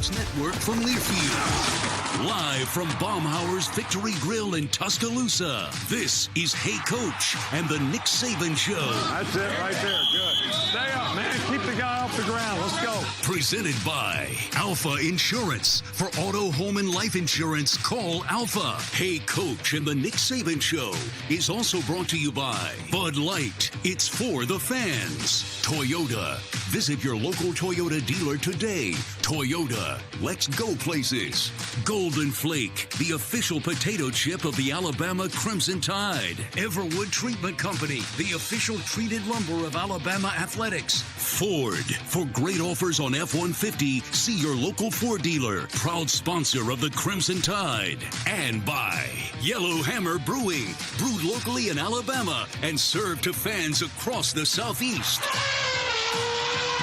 Sports Network from Learfield. Live from Baumhauer's Victory Grill in Tuscaloosa, this is Hey Coach and the Nick Saban Show. That's it right there. Good. Stay up, man. Keep the guy off the ground. Let's go. Presented by Alfa Insurance. For auto, home, and life insurance, call Alfa. Hey Coach and the Nick Saban Show is also brought to you by Bud Light. It's for the fans. Toyota. Visit your local Toyota dealer today. Toyota. Let's go places. Golden Flake, the official potato chip of the Alabama Crimson Tide. Everwood Treatment Company, the official treated lumber of Alabama Athletics. Ford. For great offers on F-150, see your local Ford dealer. Proud sponsor of the Crimson Tide. And by Yellow Hammer Brewing. Brewed locally in Alabama and served to fans across the Southeast.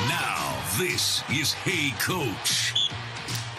Now, this is Hey Coach.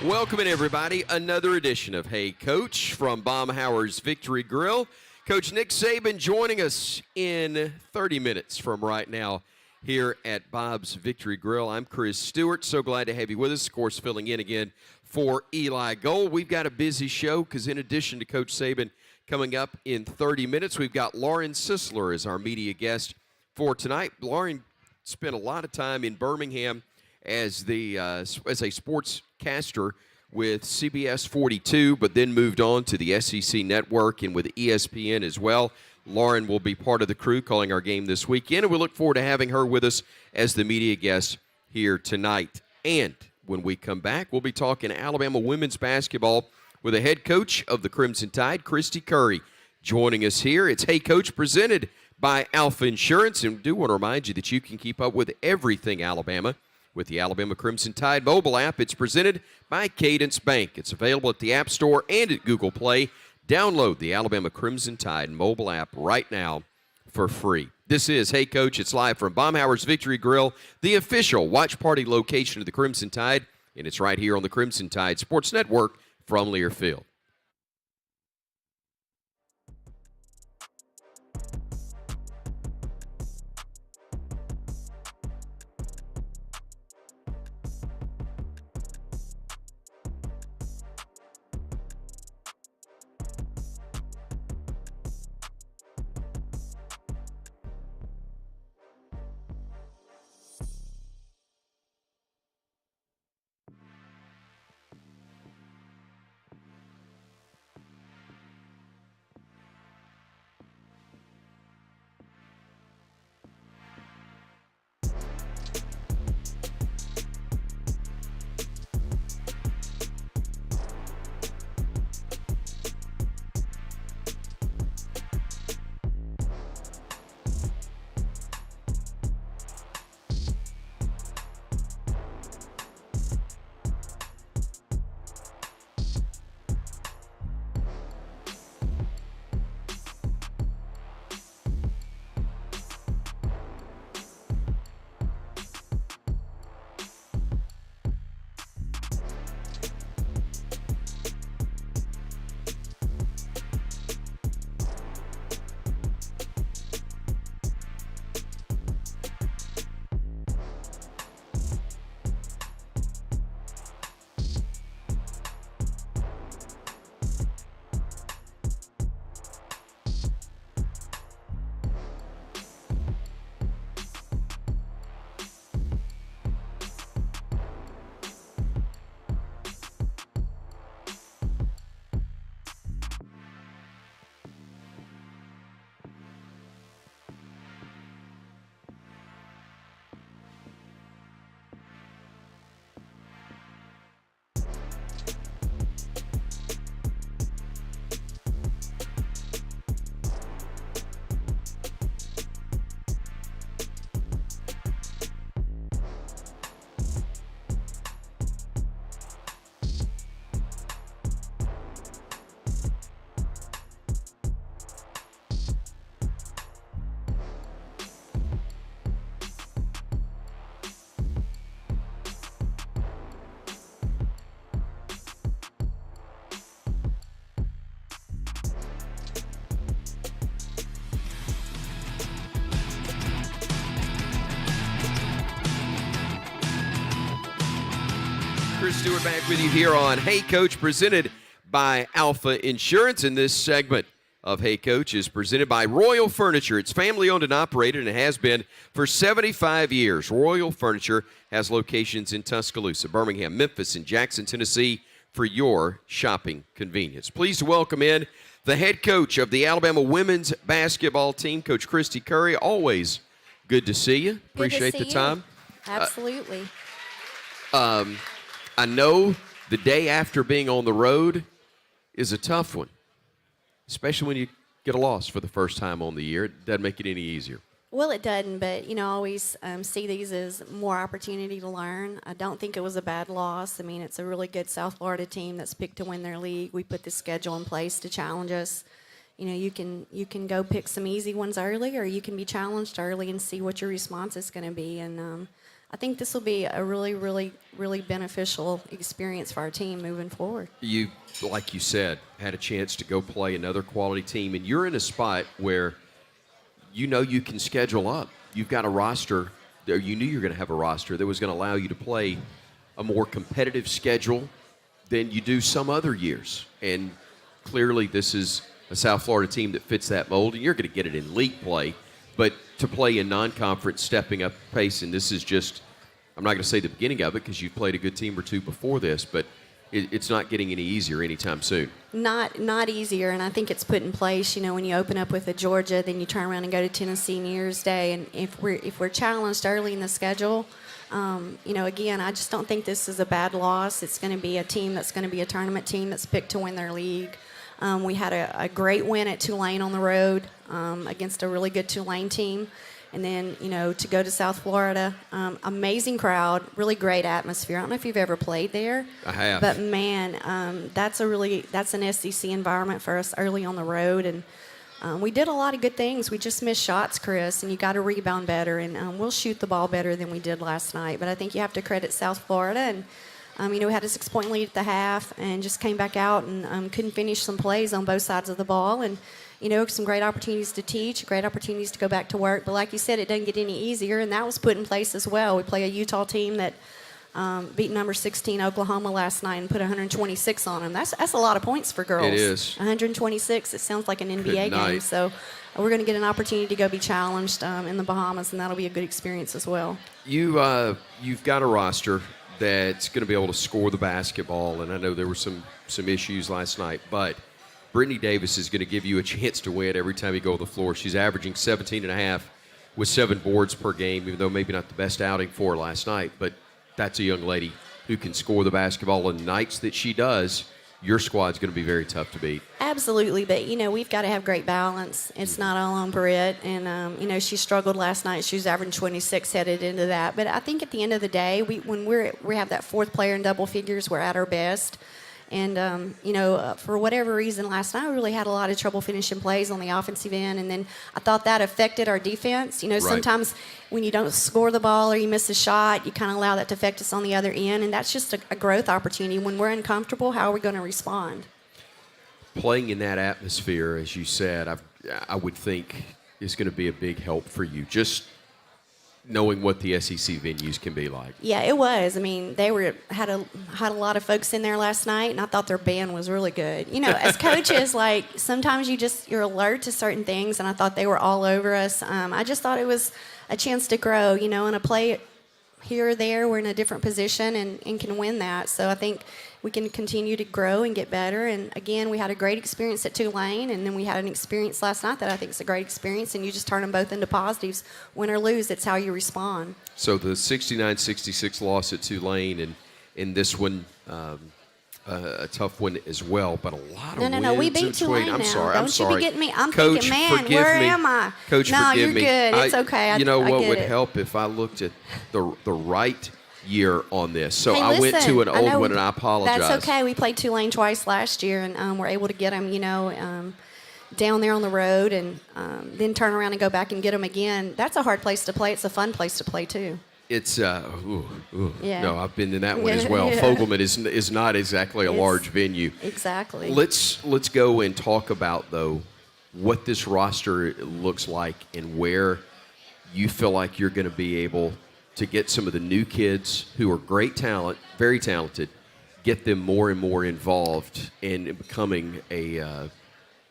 Welcome in, everybody. Another edition of Hey Coach from Baumhauer's Victory Grill. Coach Nick Saban joining us in 30 minutes from right now here at Bob's Victory Grill. I'm Chris Stewart. So glad to have you with us. Of course, filling in again for Eli Gold. We've got a busy show because in addition to Coach Saban coming up in 30 minutes, we've got Lauren Sisler as our media guest for tonight. Lauren spent a lot of time in Birmingham as a sportscaster with CBS 42, but then moved on to the SEC Network and with ESPN as well. Lauren will be part of the crew calling our game this weekend, and we look forward to having her with us as the media guest here tonight. And when we come back, we'll be talking Alabama women's basketball with the head coach of the Crimson Tide, Christy Curry, joining us here. It's Hey Coach presented by Alfa Insurance, and do want to remind you that you can keep up with everything Alabama with the Alabama Crimson Tide mobile app. It's presented by Cadence Bank. It's available at the App Store and at Google Play. Download the Alabama Crimson Tide mobile app right now for free. This is Hey Coach. It's live from Baumhauer's Victory Grill, the official watch party location of the Crimson Tide, and it's right here on the Crimson Tide Sports Network from Learfield. Chris Stewart back with you here on Hey Coach, presented by Alfa Insurance. And this segment of Hey Coach is presented by Royal Furniture. It's family owned and operated, and it has been for 75 years. Royal Furniture has locations in Tuscaloosa, Birmingham, Memphis, and Jackson, Tennessee for your shopping convenience. Pleased to welcome in the head coach of the Alabama women's basketball team, Coach Christy Curry. Always good to see you. Appreciate the time. Absolutely. I know the day after being on the road is a tough one, especially when you get a loss for the first time on the year. It doesn't make it any easier. Well, it doesn't, but, I always see these as more opportunity to learn. I don't think it was a bad loss. I mean, it's a really good South Florida team that's picked to win their league. We put the schedule in place to challenge us. You can go pick some easy ones early, or you can be challenged early and see what your response is going to be. And I think this will be a really, really, really beneficial experience for our team moving forward. You, like you said, had a chance to go play another quality team, and you're in a spot where you can schedule up. You've got a roster, or you knew you were going to have a roster that was going to allow you to play a more competitive schedule than you do some other years. And clearly this is a South Florida team that fits that mold, and you're going to get it in league play. But to play in non-conference, stepping up pace, and this is just, I'm not going to say the beginning of it because you've played a good team or two before this, but it's not getting any easier anytime soon. Not easier, and I think it's put in place. When you open up with a Georgia, then you turn around and go to Tennessee New Year's Day, and if we're challenged early in the schedule, again, I just don't think this is a bad loss. It's going to be a team that's going to be a tournament team that's picked to win their league. We had a great win at Tulane on the road against a really good Tulane team. And then, to go to South Florida, amazing crowd, really great atmosphere. I don't know if you've ever played there. I have. But, man, that's an SEC environment for us early on the road. And we did a lot of good things. We just missed shots, Chris, and you got to rebound better. And we'll shoot the ball better than we did last night. But I think you have to credit South Florida. And we had a 6-point lead at the half and just came back out and couldn't finish some plays on both sides of the ball. And, some great opportunities to teach, great opportunities to go back to work. But like you said, it doesn't get any easier, and that was put in place as well. We play a Utah team that beat number 16 Oklahoma last night and put 126 on them. That's a lot of points for girls. It is. 126. It sounds like an NBA game. So we're going to get an opportunity to go be challenged in the Bahamas, and that'll be a good experience as well. You've got a roster that's going to be able to score the basketball, and I know there were some issues last night, but Brittany Davis is going to give you a chance to win every time you go to the floor. She's averaging 17.5 with 7 boards per game, even though maybe not the best outing for her last night, but that's a young lady who can score the basketball, and nights that she does, your squad's going to be very tough to beat. Absolutely, but, we've got to have great balance. It's not all on Britt, and, she struggled last night. She was averaging 26 headed into that. But I think at the end of the day, when we have that fourth player in double figures, we're at our best. And, for whatever reason last night, we really had a lot of trouble finishing plays on the offensive end. And then I thought that affected our defense. Right. Sometimes when you don't score the ball or you miss a shot, you kind of allow that to affect us on the other end. And that's just a growth opportunity. When we're uncomfortable, how are we going to respond? Playing in that atmosphere, as you said, I would think is going to be a big help for you. Just knowing what the SEC venues can be like. Yeah, it was. I mean, they had a lot of folks in there last night, and I thought their band was really good. As coaches, sometimes you're alert to certain things, and I thought they were all over us. I just thought it was a chance to grow, in a play here or there, we're in a different position and can win that. So I think we can continue to grow and get better. And, again, we had a great experience at Tulane, and then we had an experience last night that I think is a great experience, and you just turn them both into positives. Win or lose, it's how you respond. So the 69-66 loss at Tulane and in this one, a tough one as well, but a lot of wins. No, we beat Tulane I'm now. sorry. Don't you be getting me. I'm Coach, thinking, man, forgive where me. am I? Coach, no, forgive you're me. good. It's okay. You know what would it. help if I looked at the right year on this. So hey, I went to an old one, and I That's apologize. okay. We played Tulane twice last year, and we're able to get them, down there on the road, and then turn around and go back and get them again. That's a hard place to play. It's a fun place to play, too. It's Yeah. No, I've been in that one as well. Yeah. Fogelman is not exactly a large venue. Exactly. Let's go and talk about, though, what this roster looks like and where you feel like you're going to be able to get some of the new kids who are great talent, very talented, get them more and more involved in becoming a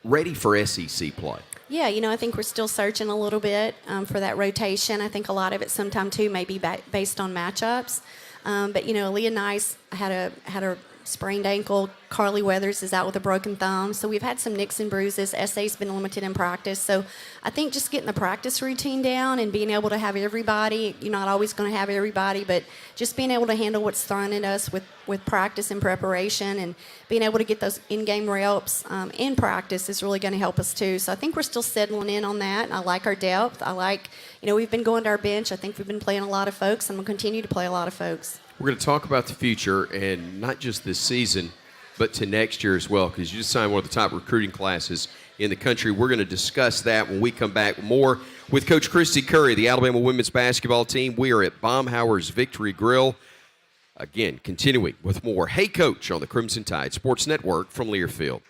ready for SEC play? Yeah, I think we're still searching a little bit for that rotation. I think a lot of it sometime, too, may be based on matchups. But, Leah Nice had a sprained ankle. Carly Weathers is out with a broken thumb. So we've had some nicks and bruises. SA's been limited in practice. So I think just getting the practice routine down and being able to have everybody, you're not always going to have everybody, but just being able to handle what's thrown at us with practice and preparation and being able to get those in-game reps in practice is really going to help us too. So I think we're still settling in on that. I like our depth. I like, we've been going to our bench. I think we've been playing a lot of folks, and we'll continue to play a lot of folks. We're going to talk about the future, and not just this season, but to next year as well, because you just signed one of the top recruiting classes in the country. We're going to discuss that when we come back. More with Coach Christy Curry, the Alabama women's basketball team. We are at Baumhower's Victory Grill. Again, continuing with more Hey Coach on the Crimson Tide Sports Network from Learfield.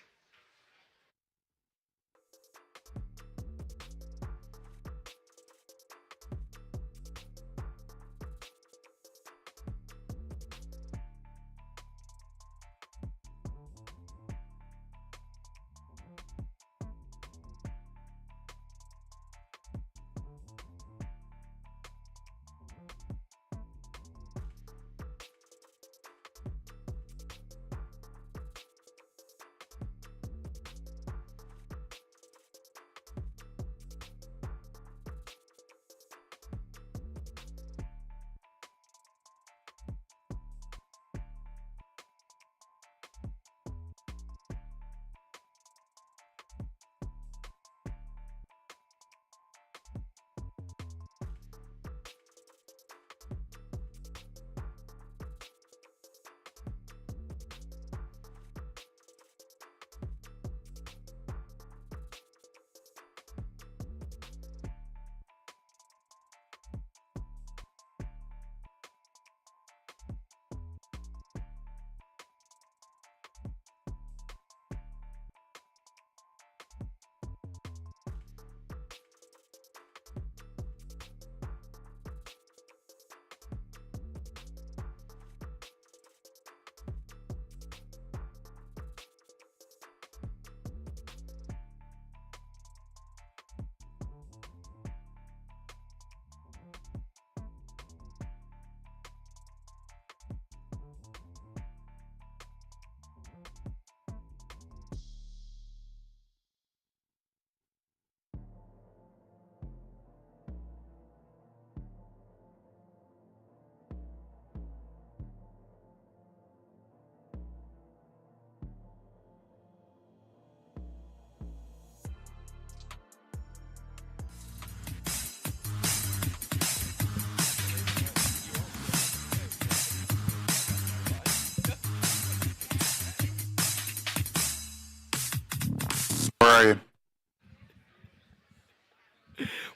Where are you?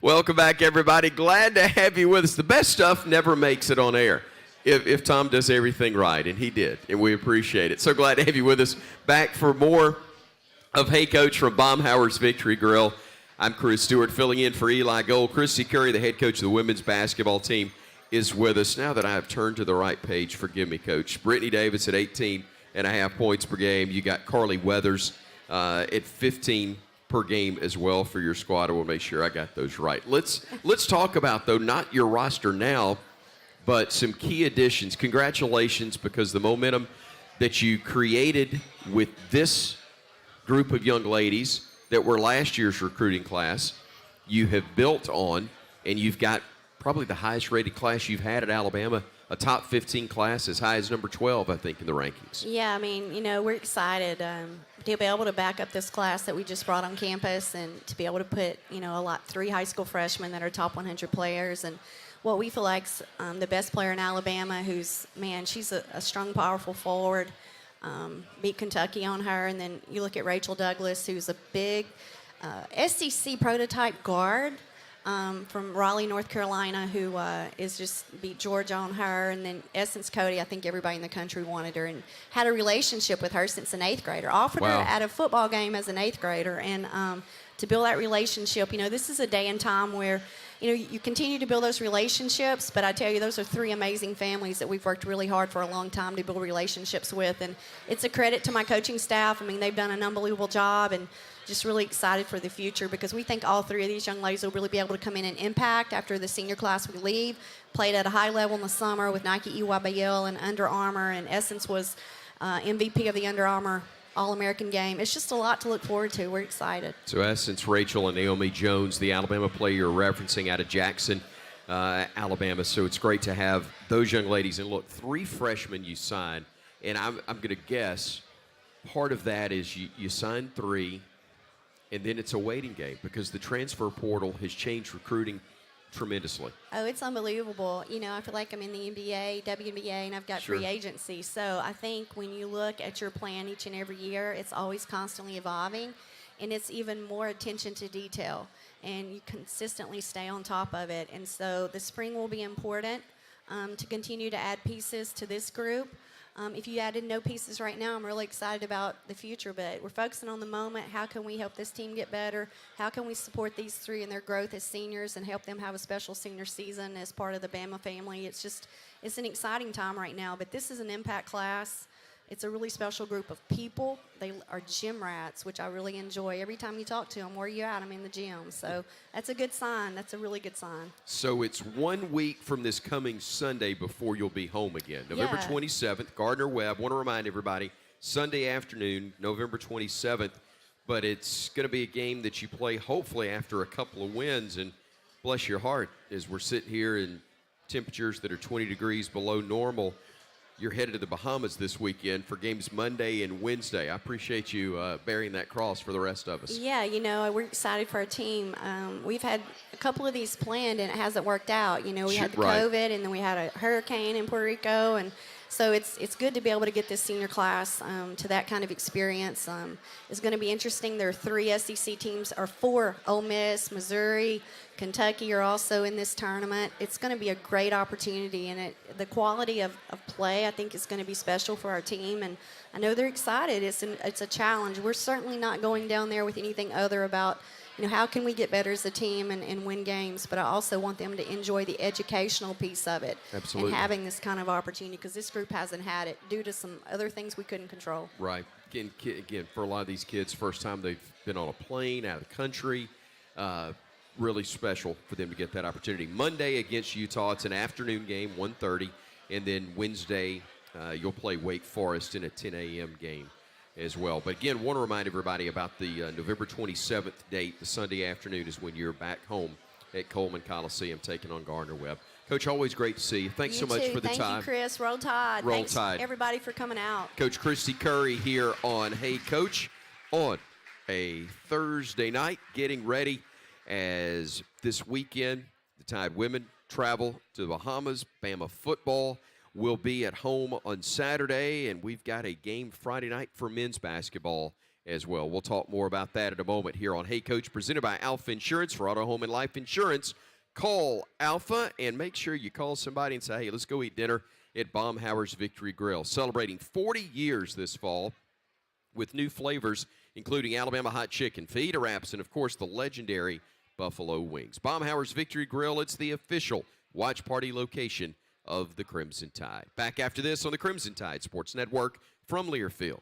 Welcome back, everybody. Glad to have you with us. The best stuff never makes it on air if Tom does everything right, and he did, and we appreciate it. So glad to have you with us back for more of Hey Coach from Baumhower's Victory Grill. I'm Chris Stewart, filling in for Eli Gold. Christy Curry, the head coach of the women's basketball team, is with us. Now that I have turned to the right page, forgive me, Coach. Brittany Davis at 18.5 points per game. You got Carly Weathers at 15 per game as well for your squad. I will make sure I got those right. Let's talk about, though, not your roster now, but some key additions. Congratulations, because the momentum that you created with this group of young ladies that were last year's recruiting class, you have built on, and you've got probably the highest rated class you've had at Alabama, a top 15 class as high as number 12, I think, in the rankings. Yeah, I mean, we're excited to be able to back up this class that we just brought on campus and to be able to put, 3 high school freshmen that are top 100 players. And what we feel like's the best player in Alabama, she's a strong, powerful forward. Beat Kentucky on her. And then you look at Rachel Douglas, who's a big SEC prototype guard from Raleigh, North Carolina, who is just beat Georgia on her. And then Essence Cody, I think everybody in the country wanted her and had a relationship with her since an 8th grader. Offered her at a football game as an 8th grader. And to build that relationship, this is a day and time where you continue to build those relationships, but I tell you, those are 3 amazing families that we've worked really hard for a long time to build relationships with, and it's a credit to my coaching staff. I mean, they've done an unbelievable job, and just really excited for the future because we think all 3 of these young ladies will really be able to come in and impact after the senior class we leave. Played at a high level in the summer with Nike EYBL and Under Armour, and Essence was MVP of the Under Armour All-American game. It's just a lot to look forward to. We're excited. So Essence, Rachel, and Naomi Jones, the Alabama player you're referencing out of Jackson, Alabama. So it's great to have those young ladies. And look, 3 freshmen you signed, and I'm going to guess part of that is you signed 3, and then it's a waiting game because the transfer portal has changed recruiting tremendously. Oh, it's unbelievable. I feel like I'm in the NBA, WNBA, and I've got free agency. So I think when you look at your plan each and every year, it's always constantly evolving, and it's even more attention to detail, and you consistently stay on top of it. And so the spring will be important to continue to add pieces to this group. If you added no pieces right now, I'm really excited about the future, but we're focusing on the moment. How can we help this team get better? How can we support these 3 in their growth as seniors and help them have a special senior season as part of the Bama family? It's an exciting time right now, but this is an impact class. It's a really special group of people. They are gym rats, which I really enjoy. Every time you talk to them, where are you at? I'm in the gym. So that's a good sign. That's a really good sign. So it's 1 week from this coming Sunday before you'll be home again. November 27th, Gardner-Webb. Want to remind everybody, Sunday afternoon, November 27th. But it's going to be a game that you play hopefully after a couple of wins. And bless your heart, as we're sitting here in temperatures that are 20 degrees below normal, you're headed to the Bahamas this weekend for games Monday and Wednesday. I appreciate you bearing that cross for the rest of us. Yeah, we're excited for our team. We've had a couple of these planned, and it hasn't worked out. We had the COVID, and then we had a hurricane in Puerto Rico, and so it's good to be able to get this senior class to that kind of experience. It's going to be interesting. There are 3 SEC teams, or 4, Ole Miss, Missouri, Kentucky are also in this tournament. It's going to be a great opportunity, and the quality of play, I think, is going to be special for our team, and I know they're excited. It's a challenge. We're certainly not going down there with anything other about, how can we get better as a team and win games, but I also want them to enjoy the educational piece of it. Absolutely. And having this kind of opportunity, because this group hasn't had it due to some other things we couldn't control. Right. Again, for a lot of these kids, first time they've been on a plane out of the country, really special for them to get that opportunity. Monday against Utah, it's an afternoon game, 1:30, and then Wednesday you'll play Wake Forest in a 10 a.m. game as well. But again, want to remind everybody about the November 27th date. The Sunday afternoon is when you're back home at Coleman Coliseum taking on Gardner-Webb. Coach, always great to see you. Thanks so much for the time. Thank you, Chris. Roll Tide. Roll Thanks, Tide. everybody, for coming out. Coach Christy Curry here on Hey Coach on a Thursday night, getting ready as this weekend the Tide women travel to the Bahamas. Bama football will be at home on Saturday, and we've got a game Friday night for men's basketball as well. We'll talk more about that in a moment here on Hey Coach, presented by Alfa Insurance. For auto, home, and life insurance, call Alfa, and make sure you call somebody and say, hey, let's go eat dinner at Baumhower's Victory Grill. Celebrating 40 years this fall with new flavors, including Alabama hot chicken, fajita wraps, and, of course, the legendary buffalo wings. Baumhower's Victory Grill, it's the official watch party location of the Crimson Tide. Back after this on the Crimson Tide Sports Network from Learfield.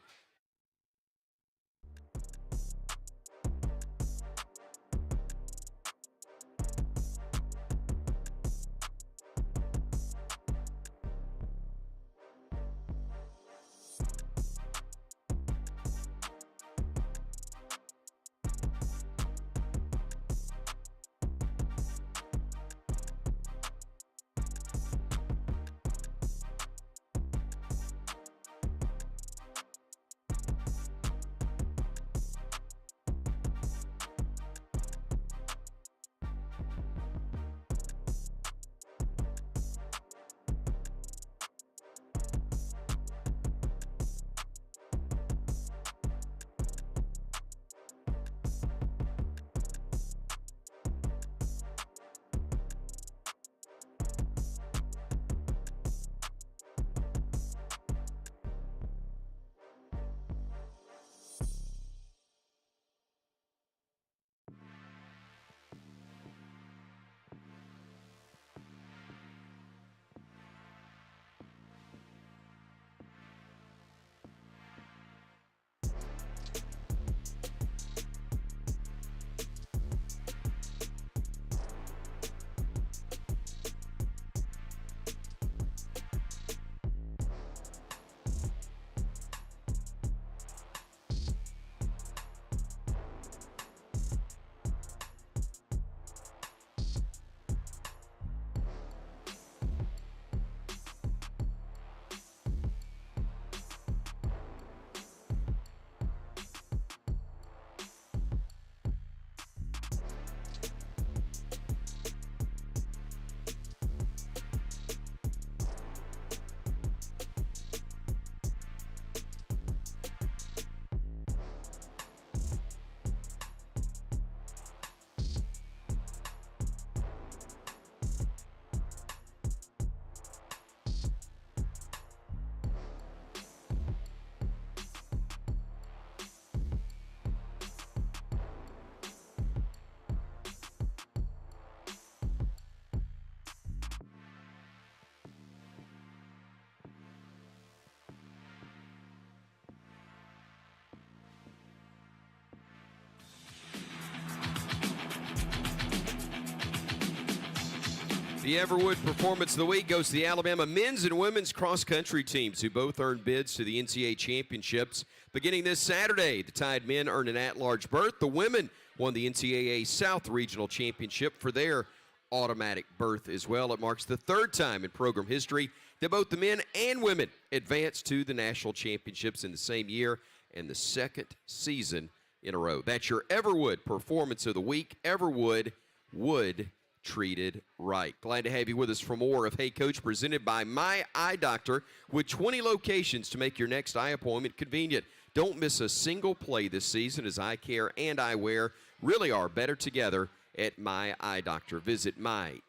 The Everwood Performance of the Week goes to the Alabama men's and women's cross-country teams who both earned bids to the NCAA championships. Beginning this Saturday, the Tide men earned an at-large berth. The women won the NCAA South Regional Championship for their automatic berth as well. It marks the third time in program history that both the men and women advanced to the national championships in the same year and the second season in a row. That's your Everwood Performance of the Week. Everwood, wood treated right. Glad to have you with us for more of Hey Coach, presented by My Eye Doctor, with 20 locations to make your next eye appointment convenient. Don't miss a single play this season, as eye care and eyewear really are better together at My Eye Doctor. Visit myeyedr.com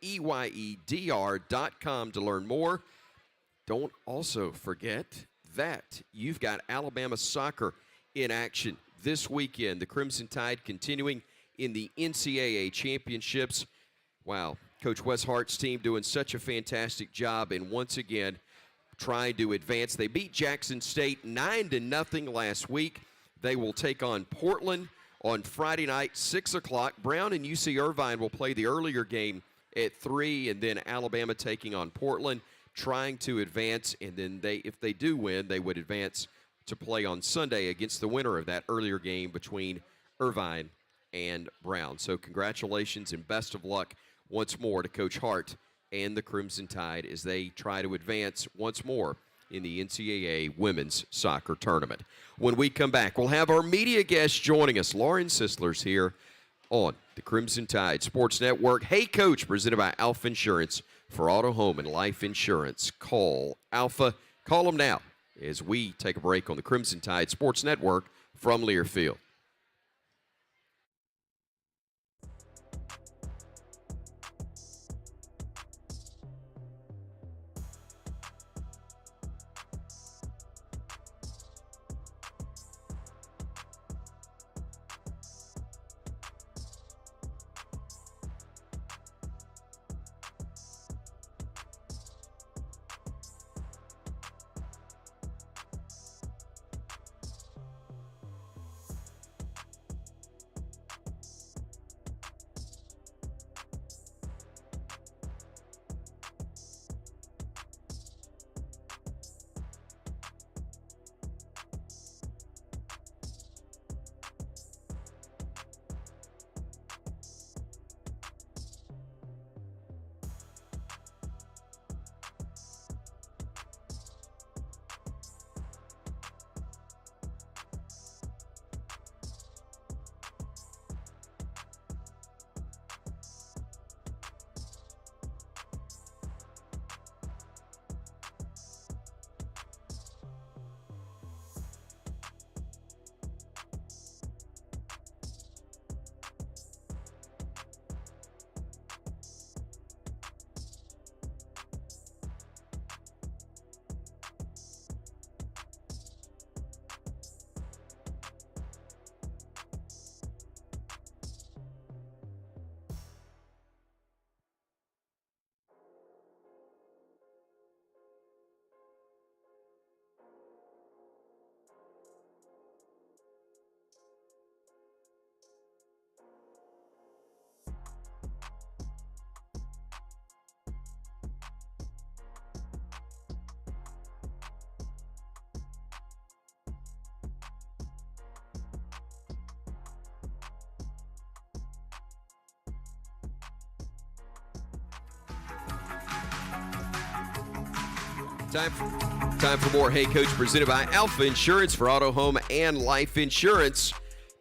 to learn more. Don't also forget that you've got Alabama soccer in action this weekend. The Crimson Tide continuing in the NCAA championships. Wow, Coach Wes Hart's team doing such a fantastic job, and once again trying to advance. They beat Jackson State 9-0 last week. They will take on Portland on Friday night, 6 o'clock. Brown and UC Irvine will play the earlier game at 3, and then Alabama taking on Portland, trying to advance. And then if they do win, they would advance to play on Sunday against the winner of that earlier game between Irvine and Brown. So congratulations and best of luck once more to Coach Hart and the Crimson Tide as they try to advance once more in the NCAA Women's Soccer Tournament. When we come back, we'll have our media guest joining us. Lauren Sisler's here on the Crimson Tide Sports Network. Hey Coach, presented by Alfa Insurance. For auto, home, and life insurance, call Alfa. Call them now as we take a break on the Crimson Tide Sports Network from Learfield. Time for more Hey Coach, presented by Alfa Insurance. For auto, home, and life insurance,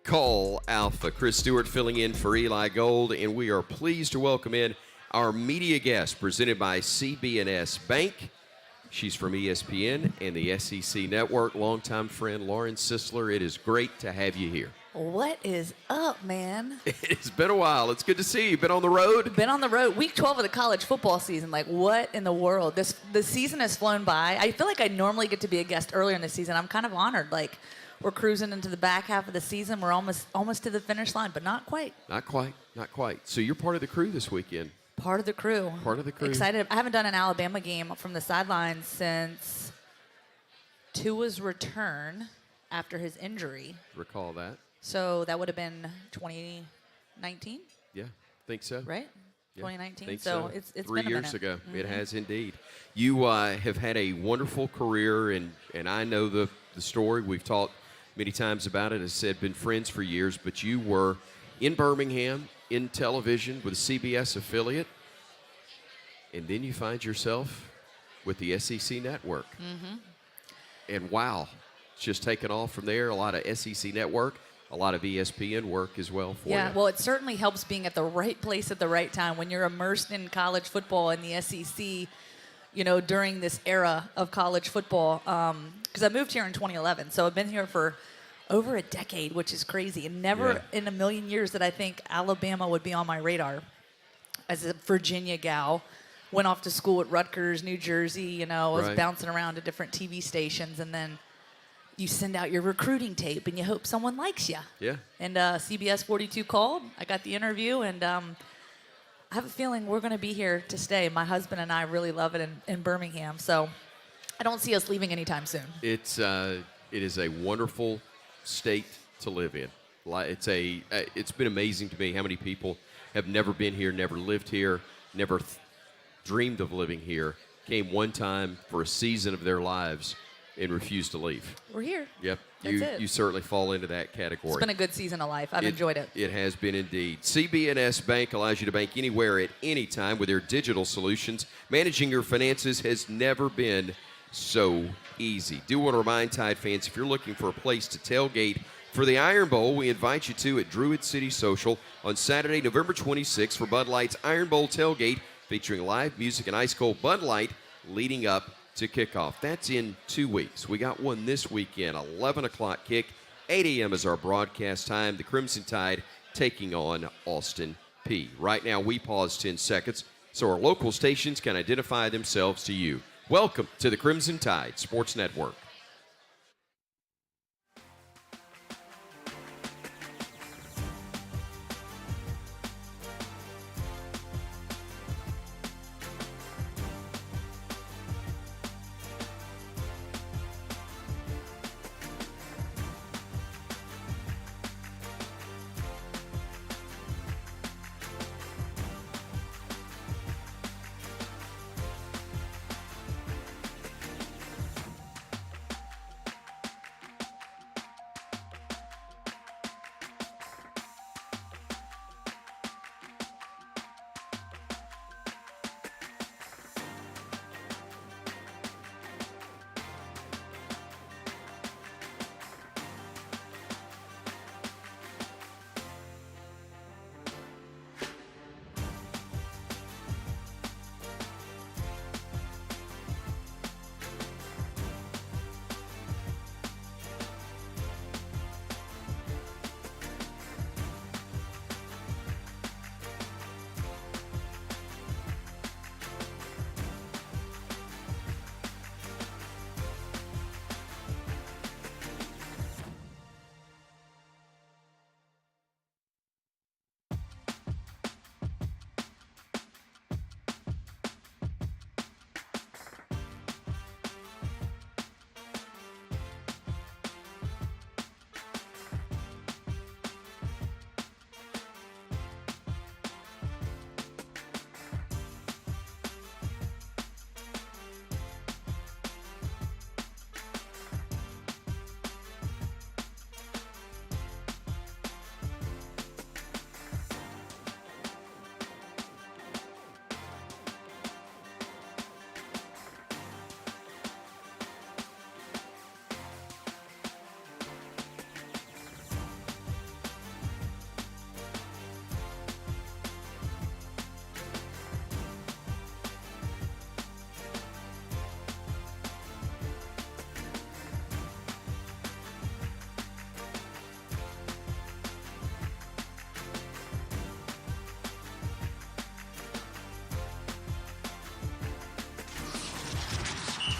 call Alfa. Chris Stewart filling in for Eli Gold, and we are pleased to welcome in our media guest, presented by CB&S Bank. She's from ESPN and the SEC Network. Longtime friend Lauren Sisler. It is great to have you here. What is up, man? It's been a while. It's good to see you. Been on the road? Been on the road. Week 12 of the college football season. Like, what in the world? The season has flown by. I feel like I normally get to be a guest earlier in the season. I'm kind of honored. Like, we're cruising into the back half of the season. We're almost to the finish line, but not quite. Not quite. So you're part of the crew this weekend. Part of the crew. Part of the crew. Excited. I haven't done an Alabama game from the sidelines since Tua's return after his injury. Recall that. So that would have been 2019? Yeah, think so. Right? 2019. So it's 3 been a years minute. ago. It has indeed. You have had a wonderful career, and I know the story. We've talked many times about it. As I said, been friends for years, but you were in Birmingham, in television with a CBS affiliate, and then you find yourself with the SEC Network. And wow, it's just taken off from there. A lot of SEC Network, a lot of ESPN work as well for you. Yeah, well, it certainly helps being at the right place at the right time when you're immersed in college football and the SEC, you know, during this era of college football. Because I moved here in 2011, so I've been here for over a decade, which is crazy. And never in a million years did I think Alabama would be on my radar. As a Virginia gal, went off to school at Rutgers, New Jersey, you know, was bouncing around to different TV stations, and then you send out your recruiting tape and you hope someone likes you. Yeah. And CBS 42 called. I got the interview, and I have a feeling we're going to be here to stay. My husband and I really love it in Birmingham, so I don't see us leaving anytime soon. It is a wonderful state to live in. It's been amazing to me how many people have never been here, never lived here, never dreamed of living here, came one time for a season of their lives and refused to leave. We're here. Yep. That's it. You certainly fall into that category. It's been a good season of life. I've enjoyed it. It has been indeed. CB&S Bank allows you to bank anywhere at any time with their digital solutions. Managing your finances has never been so easy. Do want to remind Tide fans, if you're looking for a place to tailgate for the Iron Bowl, we invite you to at Druid City Social on Saturday, November 26th for Bud Light's Iron Bowl tailgate featuring live music and ice-cold Bud Light leading up to kickoff. That's in 2 weeks. We got one this weekend, 11 o'clock kick. 8 a.m. is our broadcast time. The Crimson Tide taking on Austin Peay. Right now, we pause 10 seconds so our local stations can identify themselves to you. Welcome to the Crimson Tide Sports Network.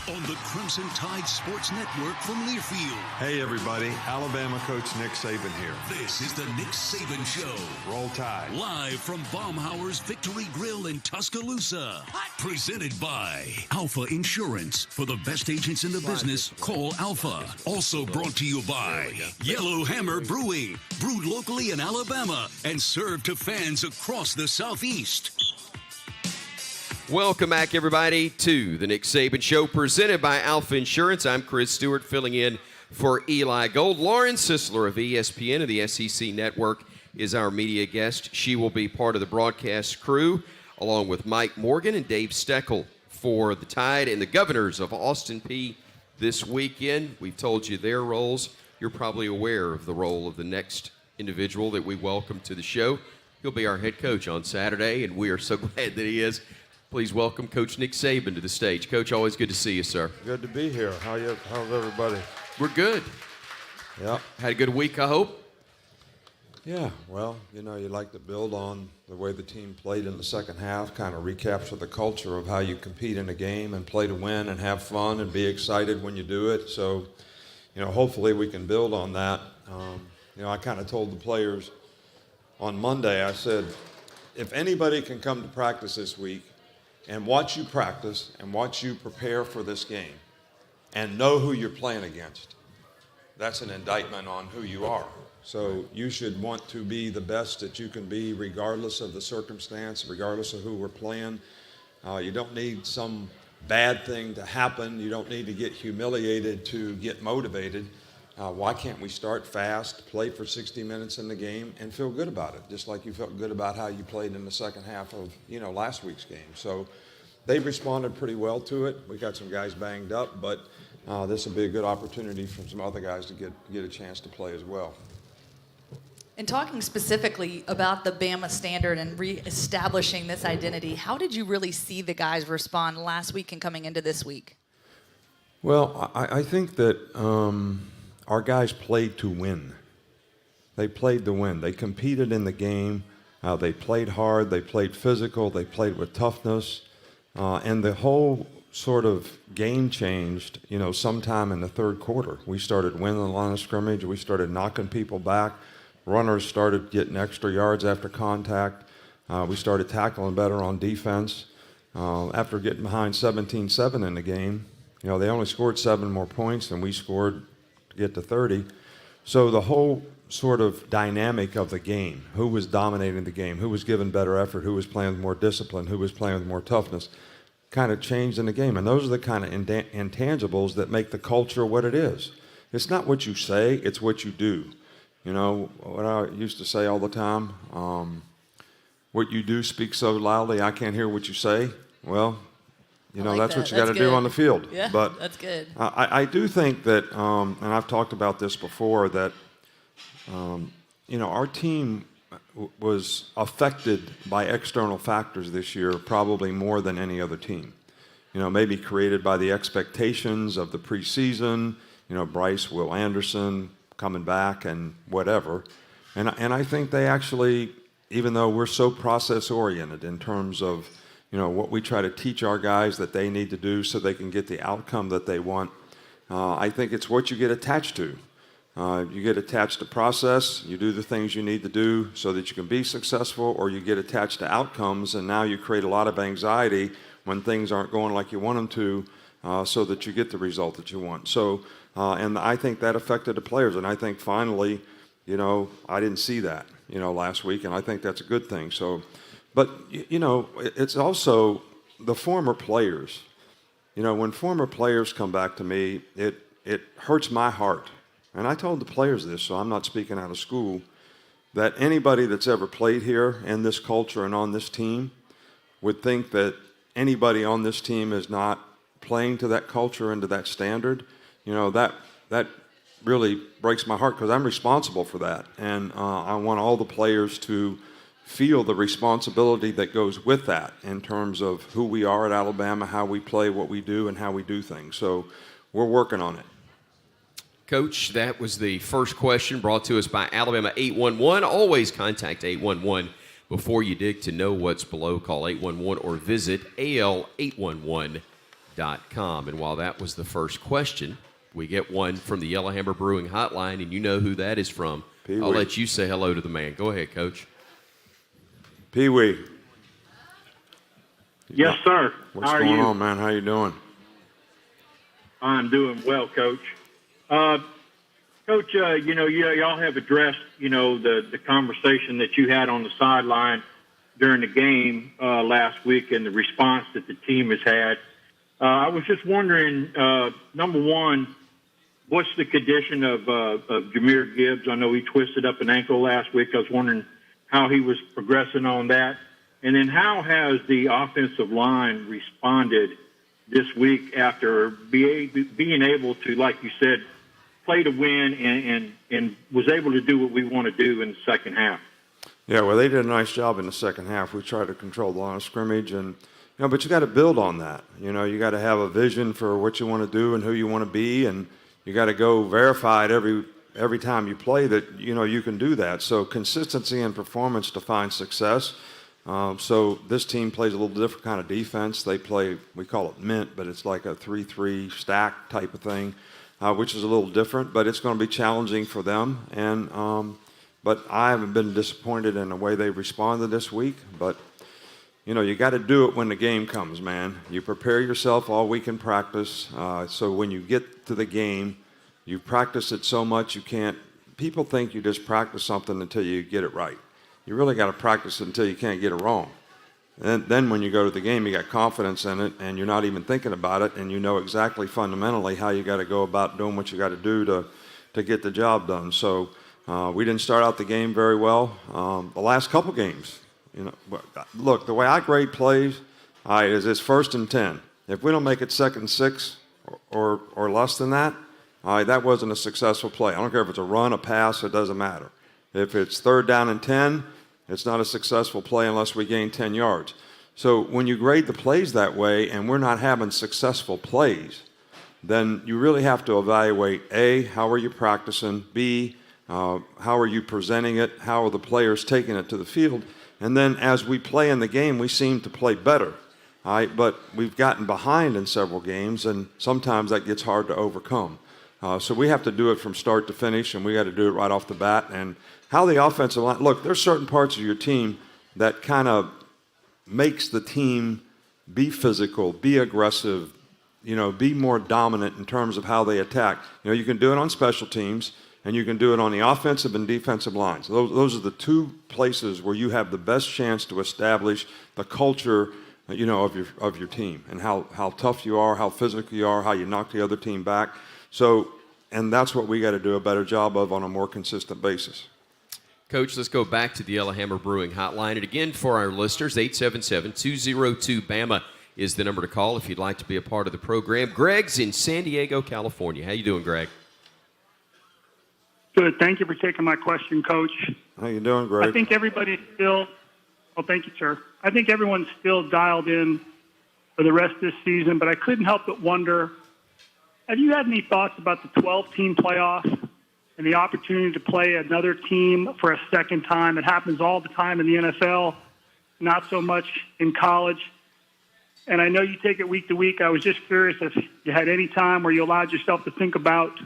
On the Crimson Tide Sports Network from Learfield. Hey, everybody. Alabama coach Nick Saban here. This is the Nick Saban Show. Roll Tide. Live from Baumhauer's Victory Grill in Tuscaloosa. Presented by Alfa Insurance. For the best agents in the business, call Alfa. Also brought to you by Yellow Hammer Brewing. Brewed locally in Alabama and served to fans across the Southeast. Welcome back, everybody, to the Nick Saban Show, presented by Alfa Insurance. I'm Chris Stewart, filling in for Eli Gold. Lauren Sisler of ESPN and the SEC Network is our media guest. She will be part of the broadcast crew, along with Mike Morgan and Dave Steckel for the Tide and the Governors of Austin Peay this weekend. We've told you their roles. You're probably aware of the role of the next individual that we welcome to the show. He'll be our head coach on Saturday, and we are so glad that he is. Please welcome Coach Nick Saban to the stage. Coach, always good to see you, sir. Good to be here. How's everybody? We're good. Yeah. Had a good week, I hope? Yeah, well, you like to build on the way the team played in the second half, kind of recapture the culture of how you compete in a game and play to win and have fun and be excited when you do it. So, hopefully we can build on that. I kind of told the players on Monday, I said, if anybody can come to practice this week and watch you practice and watch you prepare for this game and know who you're playing against, that's an indictment on who you are. So you should want to be the best that you can be regardless of the circumstance, regardless of who we're playing. You don't need some bad thing to happen. You don't need to get humiliated to get motivated. Why can't we start fast, play for 60 minutes in the game, and feel good about it, just like you felt good about how you played in the second half of, last week's game. So they've responded pretty well to it. We got some guys banged up, but this will be a good opportunity for some other guys to get a chance to play as well. And talking specifically about the Bama standard and reestablishing this identity, how did you really see the guys respond last week and coming into this week? Well, I think that our guys played to win. They played to win. They competed in the game. They played hard. They played physical. They played with toughness. And the whole sort of game changed, sometime in the third quarter. We started winning the line of scrimmage. We started knocking people back. Runners started getting extra yards after contact. We started tackling better on defense. After getting behind 17-7 in the game, they only scored 7 more points than we scored to get to 30. So the whole sort of dynamic of the game, who was dominating the game, who was giving better effort, who was playing with more discipline, who was playing with more toughness, kind of changed in the game. And those are the kind of intangibles that make the culture what it is. It's not what you say, it's what you do. What I used to say all the time, what you do speaks so loudly, I can't hear what you say. Well, that's what you got to do on the field. Yeah, but that's good. I do think that, and I've talked about this before, that, our team was affected by external factors this year probably more than any other team. Maybe created by the expectations of the preseason, Bryce, Will Anderson, coming back and whatever. And I think they actually, even though we're so process-oriented in terms of, what we try to teach our guys that they need to do so they can get the outcome that they want, I think it's what you get attached to. You get attached to process, you do the things you need to do so that you can be successful, or you get attached to outcomes, and now you create a lot of anxiety when things aren't going like you want them to, so that you get the result that you want. So, and I think that affected the players. And I think finally, I didn't see that, last week. And I think that's a good thing. So, but, it's also the former players. When former players come back to me, it hurts my heart. And I told the players this, so I'm not speaking out of school, that anybody that's ever played here in this culture and on this team would think that anybody on this team is not playing to that culture and to that standard. That really breaks my heart because I'm responsible for that. And I want all the players to feel the responsibility that goes with that in terms of who we are at Alabama, how we play, what we do, and how we do things. So we're working on it. Coach, that was the first question brought to us by Alabama 811. Always contact 811 before you dig to know what's below. Call 811 or visit al811.com. And while that was the first question, we get one from the Yellowhammer Brewing Hotline, and you know who that is from. Pee-wee. I'll let you say hello to the man. Go ahead, Coach. Pee-wee. Yes, sir. What's How are going you? on, man? How you doing? I'm doing well, Coach. Coach, y'all have addressed, the conversation that you had on the sideline during the game last week and the response that the team has had. I was just wondering, number one, what's the condition of Jahmyr Gibbs? I know he twisted up an ankle last week. I was wondering how he was progressing on that. And then how has the offensive line responded this week after being able to, like you said, play to win and was able to do what we want to do in the second half? Yeah, well, they did a nice job in the second half. We tried to control the line of scrimmage, and but you got to build on that. You got to have a vision for what you want to do and who you want to be, and you got to go verify it every time you play that you can do that. So consistency and performance define success. So this team plays a little different kind of defense. They play, we call it mint, but it's like a 3-3 stack type of thing, which is a little different, but it's going to be challenging for them. And but I haven't been disappointed in the way they responded this week. But you got to do it when the game comes, man. You prepare yourself all week in practice. So when you get to the game, you practice it so much you can't. People think you just practice something until you get it right. You really got to practice it until you can't get it wrong. And then when you go to the game, you got confidence in it, and you're not even thinking about it, and you know exactly fundamentally how you got to go about doing what you got to do to get the job done. So we didn't start out the game very well. The last couple games, look, the way I grade plays is it's 1st and 10. If we don't make it 2nd and 6 or less than that, that wasn't a successful play. I don't care if it's a run, a pass, it doesn't matter. If it's 3rd down and 10, it's not a successful play unless we gain 10 yards. So when you grade the plays that way and we're not having successful plays, then you really have to evaluate, A, how are you practicing, B, how are you presenting it, how are the players taking it to the field, and then as we play in the game, we seem to play better. But we've gotten behind in several games, and sometimes that gets hard to overcome. So we have to do it from start to finish, and we got to do it right off the bat. And how the offensive line, look, there's certain parts of your team that kind of makes the team be physical, be aggressive, be more dominant in terms of how they attack. You can do it on special teams, and you can do it on the offensive and defensive lines. Those are the two places where you have the best chance to establish the culture, of your team, and how tough you are, how physical you are, how you knock the other team back. So, and that's what we got to do a better job of on a more consistent basis. Coach, let's go back to the Yellowhammer Brewing Hotline. And again, for our listeners, 877-202-BAMA is the number to call if you'd like to be a part of the program. Greg's in San Diego, California. How you doing, Greg? Good. Thank you for taking my question, Coach. How you doing, Greg? I think everybody's still – oh, thank you, sir. I think everyone's still dialed in for the rest of this season, but I couldn't help but wonder, have you had any thoughts about the 12-team playoff and the opportunity to play another team for a second time? It happens all the time in the NFL, not so much in college. And I know you take it week to week. I was just curious if you had any time where you allowed yourself to think about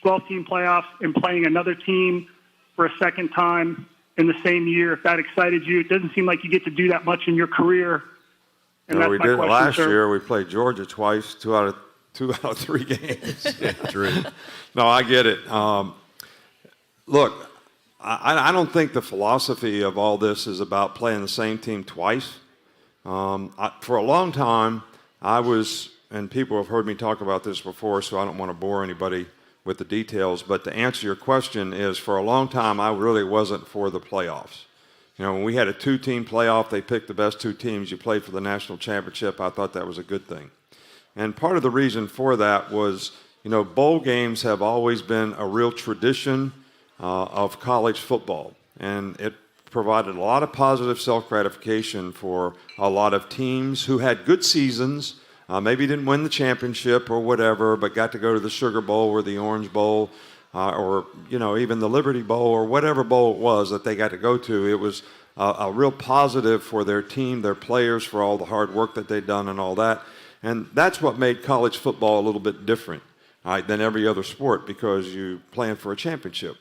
12-team playoffs and playing another team for a second time in the same year, if that excited you. It doesn't seem like you get to do that much in your carear. And we did it last year. We played Georgia twice, two out of 3 games. Yeah, true. No, I get it. Look, I don't think the philosophy of all this is about playing the same team twice. For a long time, and people have heard me talk about this before, so I don't want to bore anybody with the details, but to answer your question is, for a long time, I really wasn't for the playoffs. When we had a 2-team playoff, they picked the best 2 teams. You played for the national championship. I thought that was a good thing. And part of the reason for that was, bowl games have always been a real tradition of college football. And it provided a lot of positive self-gratification for a lot of teams who had good seasons, maybe didn't win the championship or whatever, but got to go to the Sugar Bowl or the Orange Bowl or, even the Liberty Bowl or whatever bowl it was that they got to go to. It was a real positive for their team, their players, for all the hard work that they'd done and all that. And that's what made college football a little bit different than every other sport, because you're playing for a championship.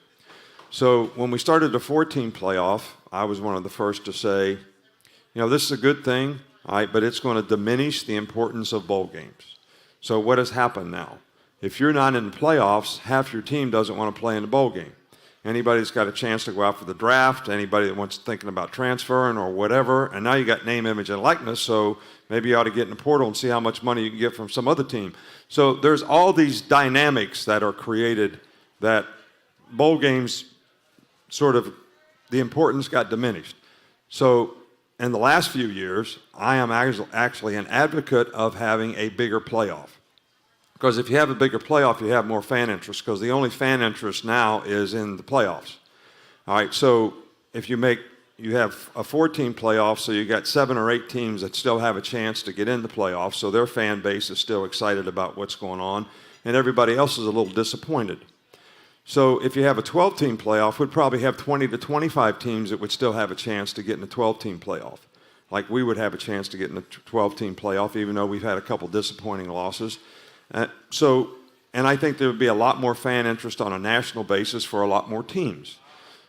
So when we started the 4-team playoff, I was one of the first to say, this is a good thing, but it's going to diminish the importance of bowl games. So what has happened now? If you're not in the playoffs, half your team doesn't want to play in the bowl game. anybody that's got a chance to go out for the draft, anybody that wants thinking about transferring or whatever. And now you got name, image, and likeness, so maybe you ought to get in the portal and see how much money you can get from some other team. So there's all these dynamics that are created that bowl games sort of, the importance got diminished. So in the last few years, I am actually an advocate of having a bigger playoff. Because if you have a bigger playoff, you have more fan interest, because the only fan interest now is in the playoffs. All right, so if you have a 4-team playoff, so you got 7 or 8 teams that still have a chance to get in the playoffs, so their fan base is still excited about what's going on, and everybody else is a little disappointed. So if you have a 12-team playoff, we'd probably have 20 to 25 teams that would still have a chance to get in a 12-team playoff. Like we would have a chance to get in a 12-team playoff, even though we've had a couple disappointing losses. And I think there would be a lot more fan interest on a national basis for a lot more teams.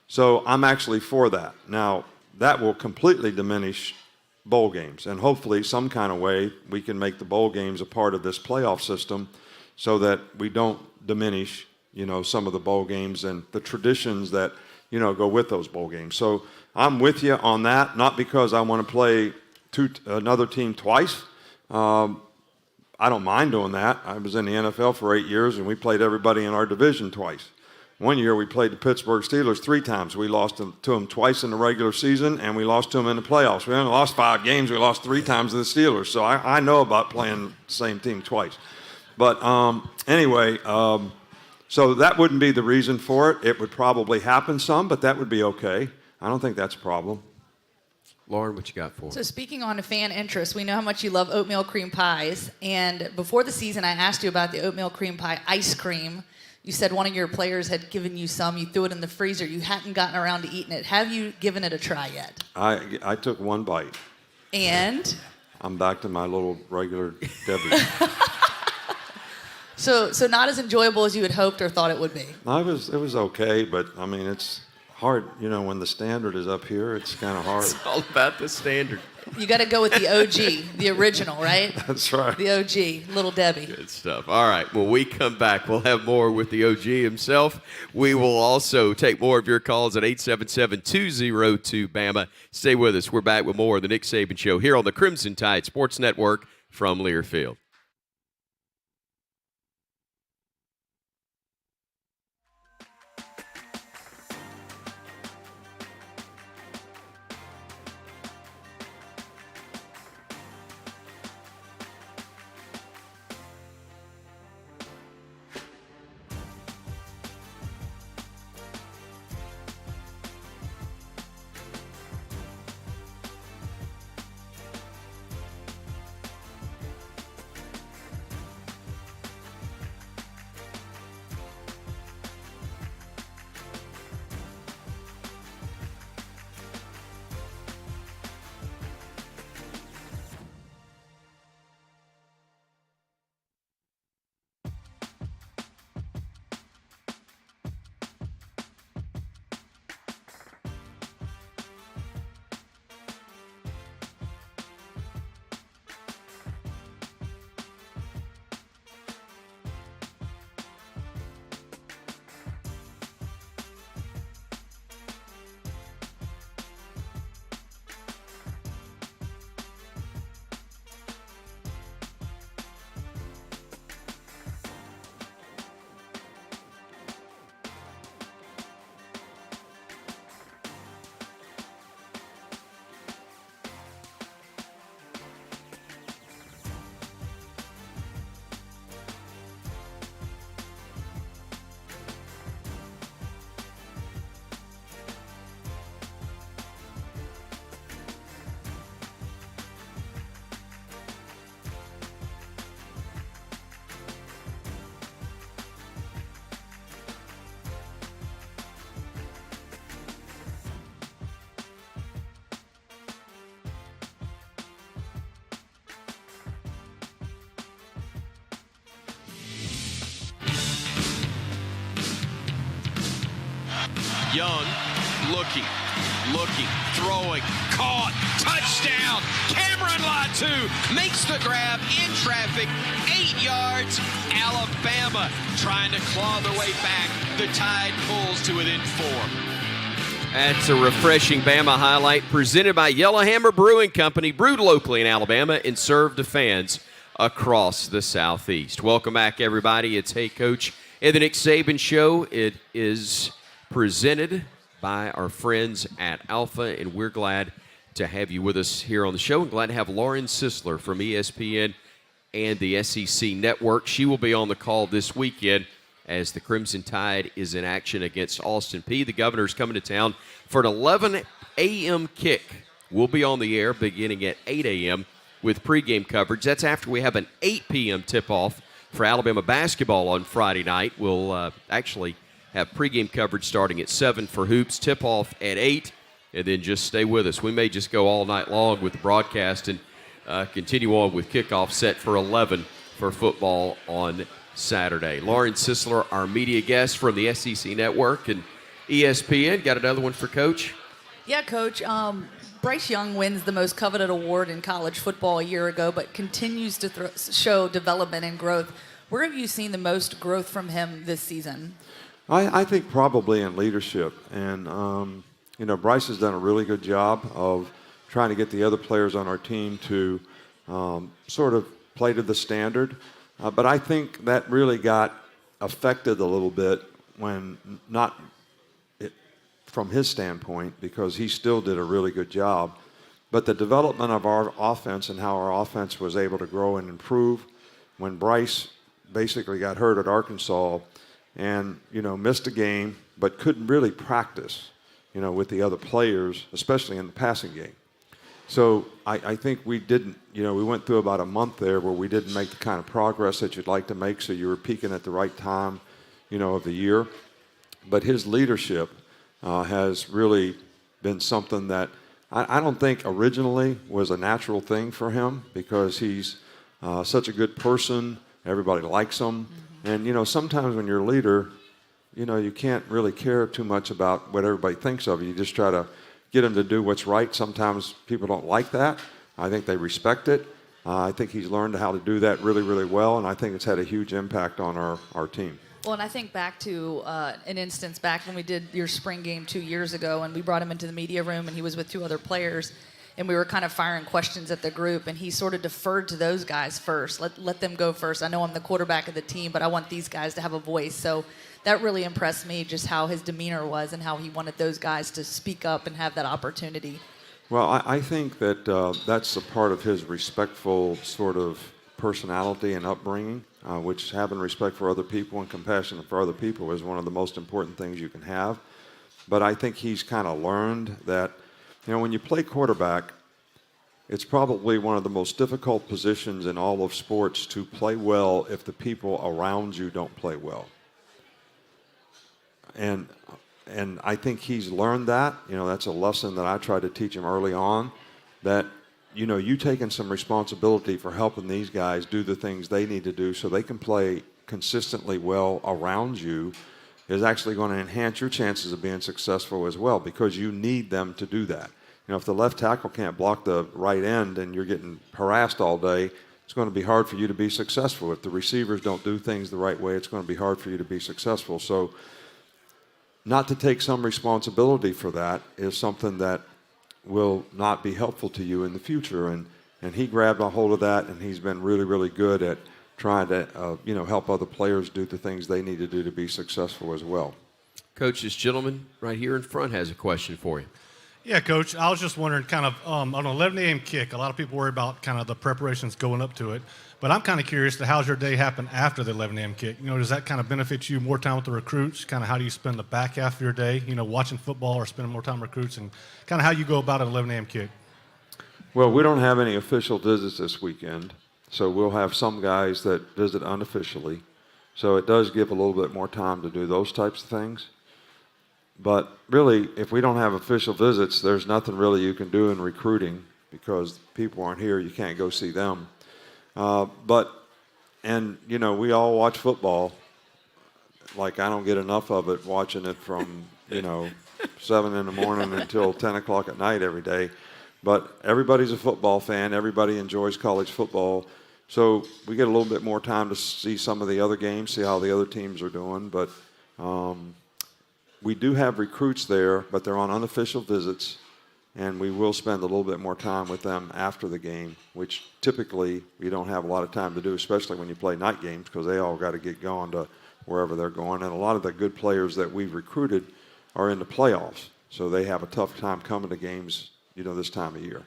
So I'm actually for that. Now, that will completely diminish bowl games, and hopefully some kind of way we can make the bowl games a part of this playoff system so that we don't diminish some of the bowl games and the traditions that, go with those bowl games. So I'm with you on that, not because I want to play another team twice. I don't mind doing that. I was in the NFL for 8 years, and we played everybody in our division twice. One year we played the Pittsburgh Steelers 3 times. We lost to them twice in the regular season, and we lost to them in the playoffs. We only lost 5 games. We lost 3 times to the Steelers. So I know about playing the same team twice. But anyway, so that wouldn't be the reason for it. It would probably happen some, but that would be okay. I don't think that's a problem. Lauren, what you got for us? So speaking on fan interest, we know how much you love oatmeal cream pies. And before the season, I asked you about the oatmeal cream pie ice cream. You said one of your players had given you some. You threw it in the freezer. You hadn't gotten around to eating it. Have you given it a try yet? I took 1 bite. And? I'm back to my little regular Debbie. So not as enjoyable as you had hoped or thought it would be? It was okay, but, I mean, it's hard. When the standard is up here, it's kind of hard. It's all about the standard. You got to go with the OG, the original, right? That's right. The OG, Little Debbie. Good stuff. All right. When we come back, we'll have more with the OG himself. We will also take more of your calls at 877-202-BAMA. Stay with us. We're back with more of the Nick Saban Show here on the Crimson Tide Sports Network from Learfield. Young looking, throwing, caught, touchdown. Cameron Latu makes the grab in traffic. terrific. 8 yards. Alabama trying to claw their way back. The Tide pulls to within 4. That's a refreshing Bama highlight presented by Yellowhammer Brewing Company, brewed locally in Alabama and served to fans across the Southeast. Welcome back, everybody. It's Hey Coach and the Nick Saban Show. It is presented by our friends at Alfa, and we're glad to have you with us here on the show. And glad to have Lauren Sisler from ESPN and the SEC Network. She will be on the call this weekend as the Crimson Tide is in action against Austin Peay. The Governor's coming to town for an 11 a.m. kick. We'll be on the air beginning at 8 a.m. with pregame coverage. That's after we have an 8 p.m. tip-off for Alabama basketball on Friday night. We'll actually have pregame coverage starting at 7 for hoops, tip-off at 8, and then just stay with us. We may just go all night long with the broadcast and continue on with kickoff set for 11 for football on Saturday. Lauren Sisler, our media guest from the SEC Network and ESPN. Got another one for Coach? Yeah, Coach. Bryce Young wins the most coveted award in college football a year ago, but continues to show development and growth. Where have you seen the most growth from him this season? I think probably in leadership. And, Bryce has done a really good job of trying to get the other players on our team to sort of play to the standard. But I think that really got affected a little bit when from his standpoint, because he still did a really good job. But the development of our offense and how our offense was able to grow and improve when Bryce basically got hurt at Arkansas and, missed a game but couldn't really practice, with the other players, especially in the passing game. So I think we didn't, we went through about a month there where we didn't make the kind of progress that you'd like to make, so you were peaking at the right time, of the year. But his leadership has really been something that I don't think originally was a natural thing for him, because he's such a good person. Everybody likes him. Mm-hmm. And, sometimes when you're a leader, you can't really care too much about what everybody thinks of you. You just try to get them to do what's right. Sometimes people don't like that. I think they respect it. I think he's learned how to do that really, really well, and I think it's had a huge impact on our team. Well, and I think back to an instance back when we did your spring game 2 years ago, and we brought him into the media room, and he was with 2 other players, and we were kind of firing questions at the group, and he sort of deferred to those guys first. Let them go first. I know I'm the quarterback of the team, but I want these guys to have a voice. So that really impressed me, just how his demeanor was and how he wanted those guys to speak up and have that opportunity. Well, I think that that's a part of his respectful sort of personality and upbringing, which having respect for other people and compassion for other people is one of the most important things you can have. But I think he's kind of learned that, when you play quarterback, it's probably one of the most difficult positions in all of sports to play well if the people around you don't play well. And I think he's learned that. That's a lesson that I tried to teach him early on, that, you taking some responsibility for helping these guys do the things they need to do so they can play consistently well around you is actually going to enhance your chances of being successful as well, because you need them to do that. If the left tackle can't block the right end and you're getting harassed all day, it's going to be hard for you to be successful. If the receivers don't do things the right way, it's going to be hard for you to be successful. So not to take some responsibility for that is something that will not be helpful to you in the future. And he grabbed a hold of that, and he's been really, really good at trying to, help other players do the things they need to do to be successful as well. Coach, this gentleman right here in front has a question for you. Yeah, Coach, I was just wondering kind of on an 11 a.m. kick, a lot of people worry about kind of the preparations going up to it, but I'm kind of curious to how's your day happen after the 11 a.m. kick? Does that kind of benefit you, more time with the recruits? Kind of how do you spend the back half of your day, watching football or spending more time with recruits, and kind of how you go about an 11 a.m. kick? Well, we don't have any official visits this weekend, so we'll have some guys that visit unofficially. So it does give a little bit more time to do those types of things. But really, if we don't have official visits, there's nothing really you can do in recruiting, because people aren't here. You can't go see them. We all watch football. Like, I don't get enough of it, watching it from, 7 in the morning until 10 o'clock at night every day. But everybody's a football fan. Everybody enjoys college football. So we get a little bit more time to see some of the other games, see how the other teams are doing. But we do have recruits there, but they're on unofficial visits, and we will spend a little bit more time with them after the game, which typically we don't have a lot of time to do, especially when you play night games, because they all got to get going to wherever they're going. And a lot of the good players that we've recruited are in the playoffs, so they have a tough time coming to games, this time of year.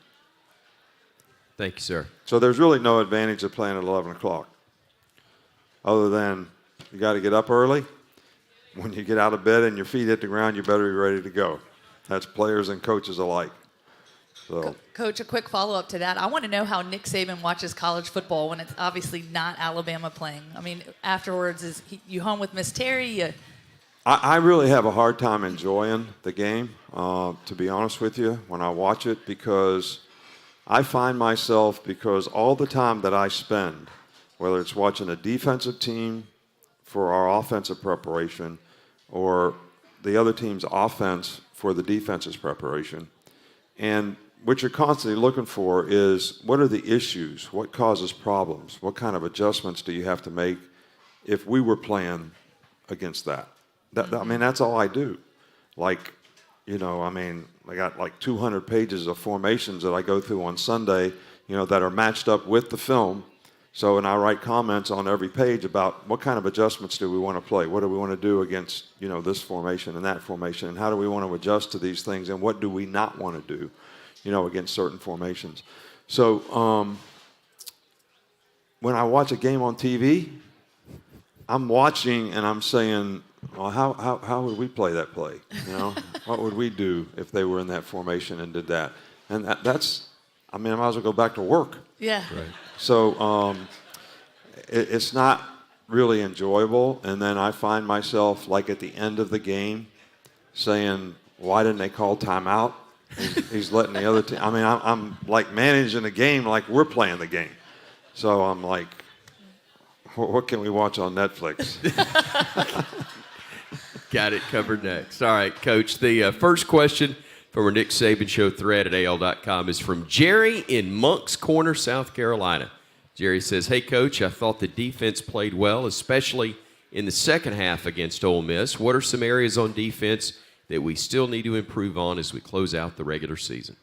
Thank you, sir. So there's really no advantage of playing at 11 o'clock, other than you got to get up early. When you get out of bed and your feet hit the ground, you better be ready to go. That's players and coaches alike. So, Coach, a quick follow-up to that. I want to know how Nick Saban watches college football when it's obviously not Alabama playing. I mean, afterwards, you home with Miss Terry? I really have a hard time enjoying the game, to be honest with you, when I watch it, because I find myself, because all the time that I spend, whether it's watching a defensive team for our offensive preparation or the other team's offense for the defense's preparation, and what you're constantly looking for is what are the issues, what causes problems, what kind of adjustments do you have to make if we were playing against that. I mean, that's all I do. Like, I got like 200 pages of formations that I go through on Sunday, that are matched up with the film. So, and I write comments on every page about what kind of adjustments do we want to play? What do we want to do against, this formation and that formation? And how do we want to adjust to these things? And what do we not want to do, against certain formations? So, when I watch a game on TV, I'm watching and I'm saying, well, how would we play that play? What would we do if they were in that formation and did that? And that's, I might as well go back to work. Yeah. Right. So it's not really enjoyable. And then I find myself, like at the end of the game, saying, why didn't they call timeout? He's letting the other team. I mean, I'm like managing the game like we're playing the game. So I'm like, what can we watch on Netflix? Got it covered next. All right, Coach. The first question from our Nick Saban Show thread at AL.com is from Jerry in Moncks Corner, South Carolina. Jerry says, hey, Coach, I thought the defense played well, especially in the second half against Ole Miss. What are some areas on defense that we still need to improve on as we close out the regular season?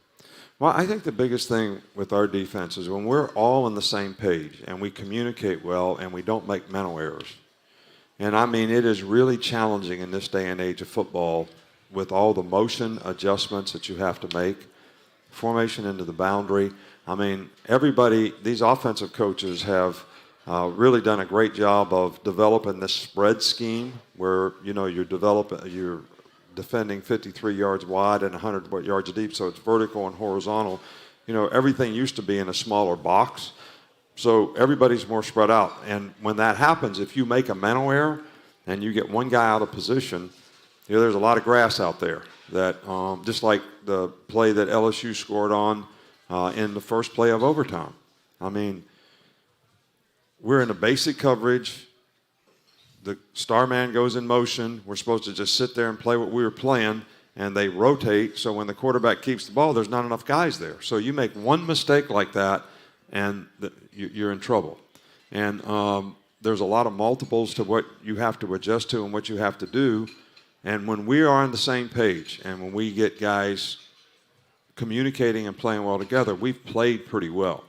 Well, I think the biggest thing with our defense is when we're all on the same page and we communicate well and we don't make mental errors. And, I mean, it is really challenging in this day and age of football with all the motion adjustments that you have to make, formation into the boundary. I mean, these offensive coaches have really done a great job of developing this spread scheme where, you're defending 53 yards wide and 100 yards deep, so it's vertical and horizontal. Everything used to be in a smaller box. So everybody's more spread out. And when that happens, if you make a mental error and you get one guy out of position, there's a lot of grass out there that, just like the play that LSU scored on in the first play of overtime. I mean, we're in a basic coverage. The star man goes in motion. We're supposed to just sit there and play what we were playing, and they rotate. So when the quarterback keeps the ball, there's not enough guys there. So you make one mistake like that, and you're in trouble. And there's a lot of multiples to what you have to adjust to and what you have to do. And when we are on the same page and when we get guys communicating and playing well together, we've played pretty well.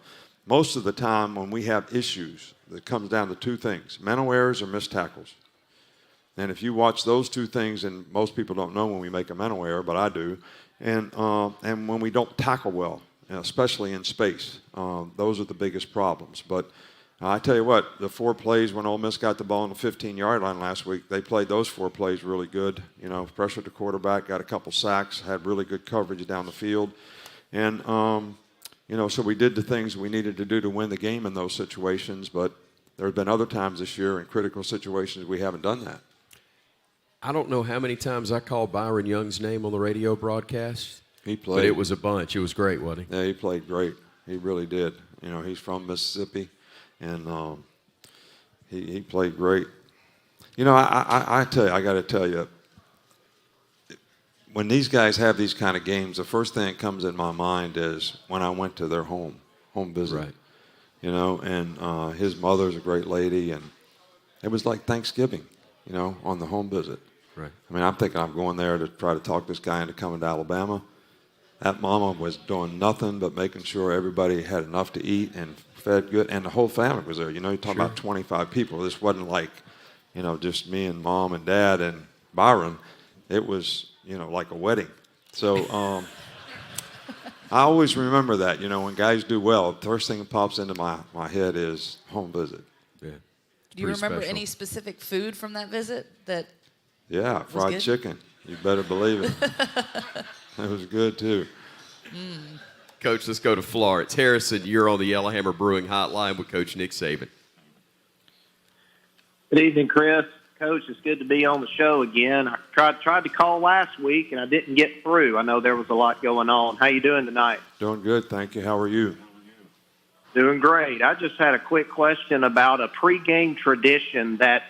Most of the time when we have issues, it comes down to two things, mental errors or missed tackles. And if you watch those two things, and most people don't know when we make a mental error, but I do, and when we don't tackle well, especially in space. Those are the biggest problems. But I tell you what, the 4 plays when Ole Miss got the ball on the 15-yard line last week, they played those 4 plays really good. Pressured the quarterback, got a couple sacks, had really good coverage down the field. And, so we did the things we needed to do to win the game in those situations. But there have been other times this year in critical situations we haven't done that. I don't know how many times I called Bryce Young's name on the radio broadcast. He played. But it was a bunch. It was great, wasn't he? Yeah, he played great. He really did. He's from Mississippi, and he played great. I tell you, I got to tell you, when these guys have these kind of games, the first thing that comes in my mind is when I went to their home visit. Right. you know, and his mother's a great lady, and it was like Thanksgiving, you know, on the home visit. Right. I mean, I'm thinking I'm going there to try to talk this guy into coming to Alabama. That mama was doing nothing but making sure everybody had enough to eat and fed good, and the whole family was there. You know, you're talking about 25 people. This wasn't like, you know, just me and Mom and Dad and Byron. It was, you know, like a wedding. So I always remember that, you know, when guys do well, the first thing that pops into my head is home visit. Yeah. Do you remember any specific food from that visit that? Yeah, fried chicken. You better believe it. It was good, too. Coach, let's go to Florence. Harrison, you're on the Yellowhammer Brewing Hotline with Coach Nick Saban. Good evening, Chris. Coach, it's good to be on the show again. I tried to call last week, and I didn't get through. I know there was a lot going on. How you doing tonight? Doing good, thank you. How are you? Doing great. I just had a quick question about a pregame tradition that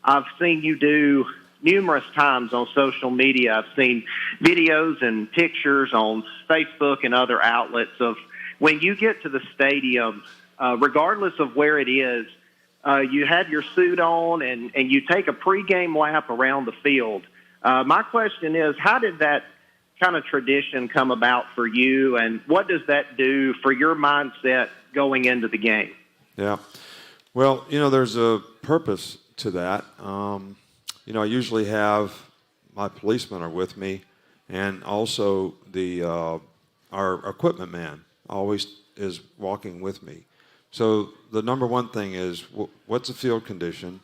I've seen you do numerous times on social media. I've seen videos and pictures on Facebook and other outlets of when you get to the stadium, regardless of where it is, you have your suit on and you take a pregame lap around the field. My question is, how did that kind of tradition come about for you, and what does that do for your mindset going into the game? Yeah. Well, you know, there's a purpose to that. You know, I usually have my policemen are with me, and also our equipment man always is walking with me. So the number one thing is, what's the field condition?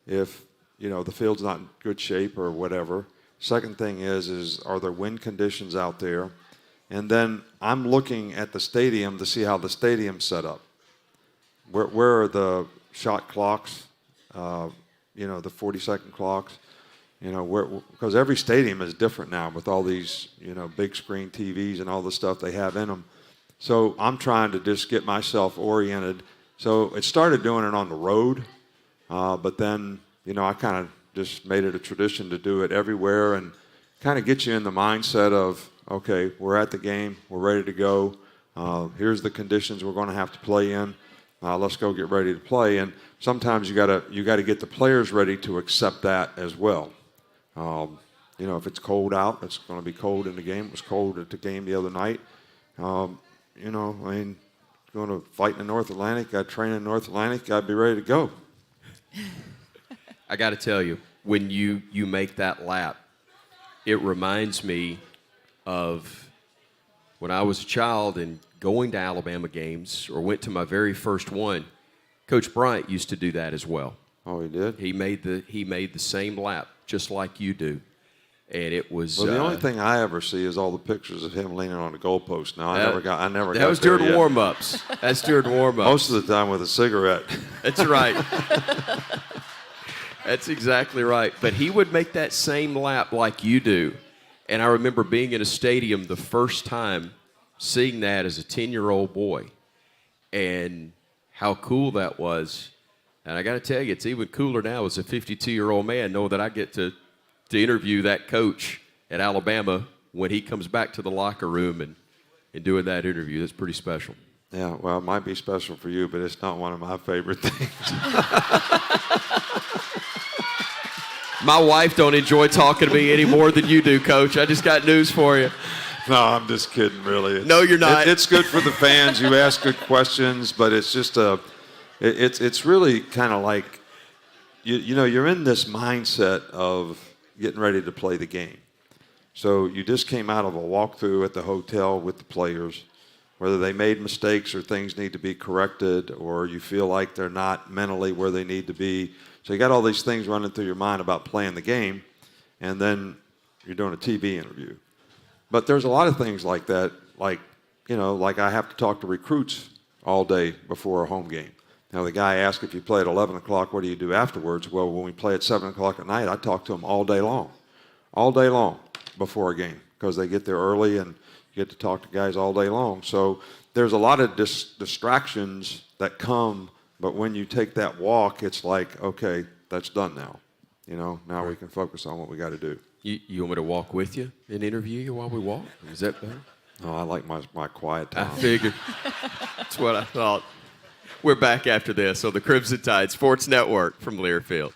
If, you know, the field's not in good shape or whatever. Second thing is are there wind conditions out there? And then I'm looking at the stadium to see how the stadium's set up. Where are the shot clocks? You know, the 40-second clocks, you know, because every stadium is different now with all these, you know, big screen TVs and all the stuff they have in them. So I'm trying to just get myself oriented. So it started doing it on the road, but then, you know, I kind of just made it a tradition to do it everywhere and kind of get you in the mindset of, okay, we're at the game, we're ready to go. Here's the conditions we're going to have to play in. Let's go get ready to play. And sometimes you got to get the players ready to accept that as well. You know, if it's cold out, it's going to be cold in the game. It was cold at the game the other night. You know, I mean, going to fight in the North Atlantic, got to train in the North Atlantic, got to be ready to go. I got to tell you, when you make that lap, it reminds me of when I was a child and going to Alabama games, or went to my very first one. Coach Bryant used to do that as well. Oh, he did? He made the same lap, just like you do. And it was. Well, the only thing I ever see is all the pictures of him leaning on the goalpost. Now, I never got. That was during warm-ups. That's during warm-ups. Most of the time with a cigarette. That's right. That's exactly right. But he would make that same lap like you do. And I remember being in a stadium the first time, seeing that as a 10-year-old boy, and how cool that was. And I got to tell you, it's even cooler now as a 52-year-old man, knowing that I get to interview that coach at Alabama when he comes back to the locker room and doing that interview. That's pretty special. Yeah, well, it might be special for you, but it's not one of my favorite things. My wife don't enjoy talking to me any more than you do, Coach. I just got news for you. No, I'm just kidding, really. No, you're not. It's good for the fans. You ask good questions, but it's just it's really kind of like, you know, you're in this mindset of getting ready to play the game. So you just came out of a walkthrough at the hotel with the players, whether they made mistakes or things need to be corrected, or you feel like they're not mentally where they need to be. So you got all these things running through your mind about playing the game, and then you're doing a TV interview. But there's a lot of things like that, like, you know, like I have to talk to recruits all day before a home game. Now, the guy asked, if you play at 11 o'clock, what do you do afterwards? Well, when we play at 7 o'clock at night, I talk to them all day long before a game, because they get there early and you get to talk to guys all day long. So there's a lot of distractions that come, but when you take that walk, it's like, okay, that's done now. You know, now we can focus on what we got to do. You want me to walk with you and interview you while we walk? Is that better? No, I like my quiet time. I figured. That's what I thought. We're back after this on the Crimson Tide Sports Network from Learfield.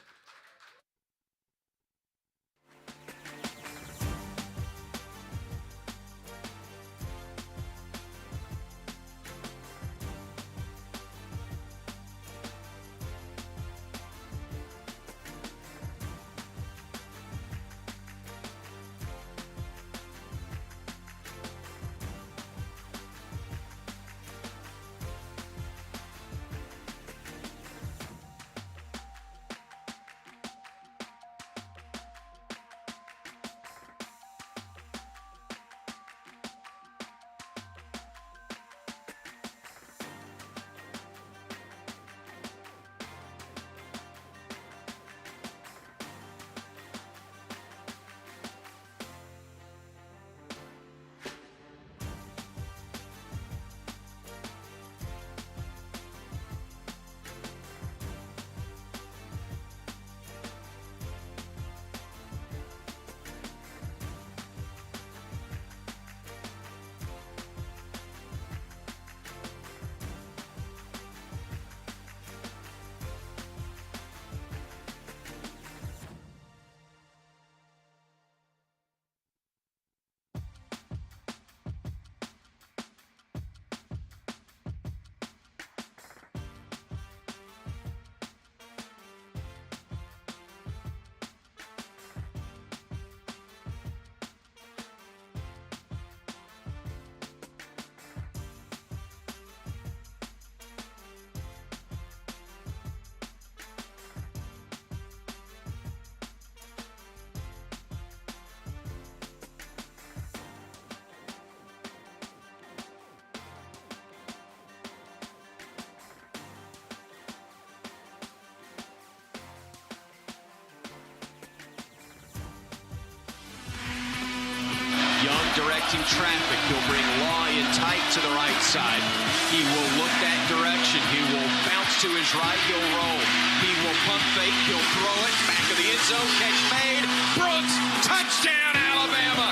Young directing traffic. He'll bring Law in tight to the right side. He will look that direction. He will bounce to his right. He'll roll. He will pump fake. He'll throw it. Back of the end zone. Catch made. Brooks. Touchdown, Alabama.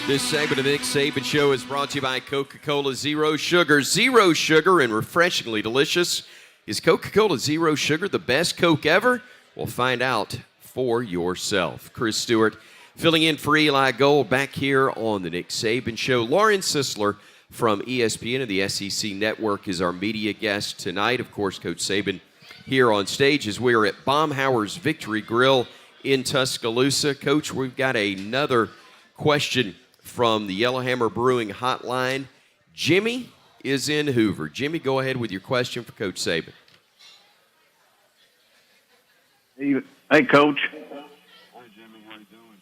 This segment of the Nick Saban Show is brought to you by Coca-Cola Zero Sugar. Zero sugar and refreshingly delicious. Is Coca-Cola Zero Sugar the best Coke ever? We'll find out for yourself. Chris Stewart filling in for Eli Gold back here on the Nick Saban Show. Lauren Sisler from ESPN and the SEC Network is our media guest tonight. Of course, Coach Saban here on stage as we are at Baumhauer's Victory Grill in Tuscaloosa. Coach, we've got another question from the Yellowhammer Brewing Hotline. Jimmy is in Hoover. Jimmy, go ahead with your question for Coach Saban. Hey, Coach. Hi, Jimmy. How you doing?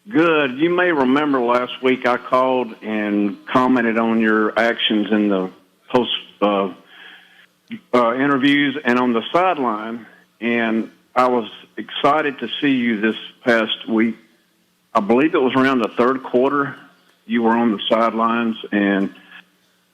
Good. You may remember last week I called and commented on your actions in the post interviews and on the sideline, and I was excited to see you this past week. I believe it was around the third quarter. You were on the sidelines, and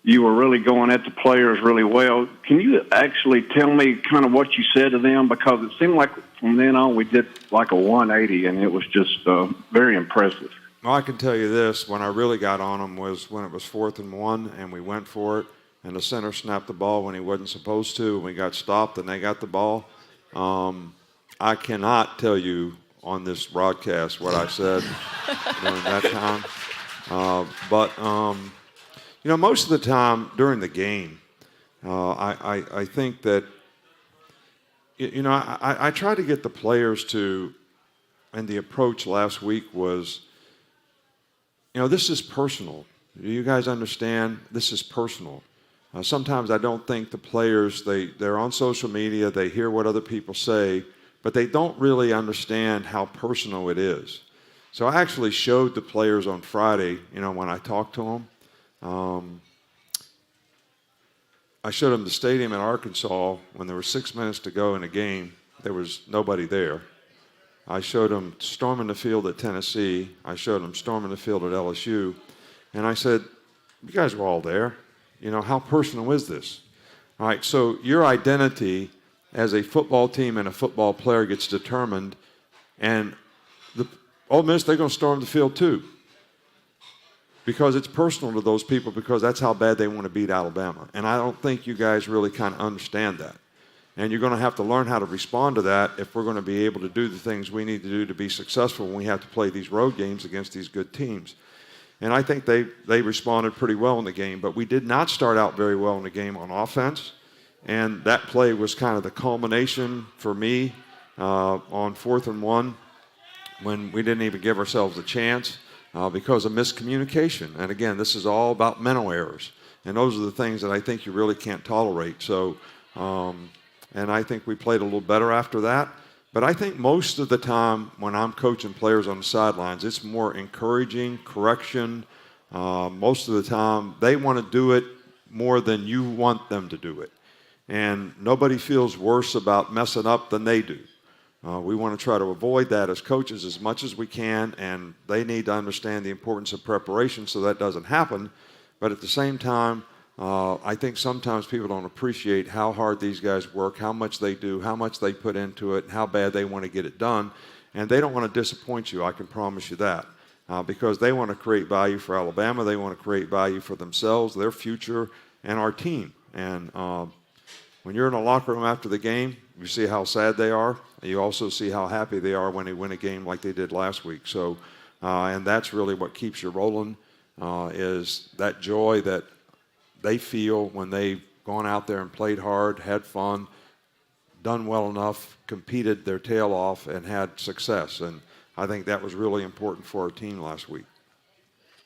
you were really going at the players really well. Can you actually tell me kind of what you said to them? Because it seemed like from then on we did like a 180, and it was just very impressive. Well, I can tell you this. When I really got on them was when it was 4th and 1, and we went for it, and the center snapped the ball when he wasn't supposed to, and we got stopped, and they got the ball. I cannot tell you on this broadcast what I said during that time. But most of the time during the game, I think that, I try to get the players to, and the approach last week was, this is personal. Do you guys understand? This is personal. Sometimes I don't think the players, they're on social media, they hear what other people say, but they don't really understand how personal it is. So I actually showed the players on Friday, when I talked to them. I showed them the stadium in Arkansas when there were 6 minutes to go in a game. There was nobody there. I showed them storming the field at Tennessee. I showed them storming the field at LSU. And I said, you guys were all there. How personal is this? All right, so your identity as a football team and a football player gets determined, and the Ole Miss, they're going to storm the field too. because it's personal to those people because that's how bad they want to beat Alabama. And I don't think you guys really kind of understand that. And you're going to have to learn how to respond to that if we're going to be able to do the things we need to do to be successful when we have to play these road games against these good teams. And I think they responded pretty well in the game. But we did not start out very well in the game on offense. And that play was kind of the culmination for me on 4th and 1 when we didn't even give ourselves a chance because of miscommunication. And again, this is all about mental errors. And those are the things that I think you really can't tolerate. So, and I think we played a little better after that. But I think most of the time when I'm coaching players on the sidelines, it's more encouraging, correction. Most of the time, they want to do it more than you want them to do it. And nobody feels worse about messing up than they do. We want to try to avoid that as coaches as much as we can, and they need to understand the importance of preparation so that doesn't happen. But at the same time, I think sometimes people don't appreciate how hard these guys work, how much they do, how much they put into it, and how bad they want to get it done. And they don't want to disappoint you, I can promise you that, because they want to create value for Alabama. They want to create value for themselves, their future, and our team. And when you're in a locker room after the game, you see how sad they are. You also see how happy they are when they win a game like they did last week. So, and that's really what keeps you rolling, is that joy that they feel when they've gone out there and played hard, had fun, done well enough, competed their tail off, and had success. And I think that was really important for our team last week.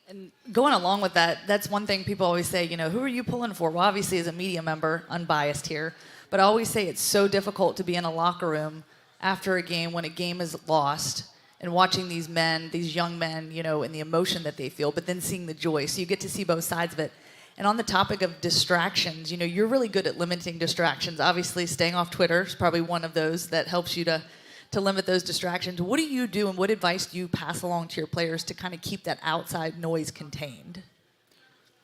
And going along with that, that's one thing people always say, who are you pulling for? Well, obviously as a media member, unbiased here, but I always say it's so difficult to be in a locker room after a game when a game is lost and watching these men, these young men, and the emotion that they feel, but then seeing the joy. So you get to see both sides of it. And on the topic of distractions, you're really good at limiting distractions. Obviously, staying off Twitter is probably one of those that helps you to limit those distractions. What do you do and what advice do you pass along to your players to kind of keep that outside noise contained?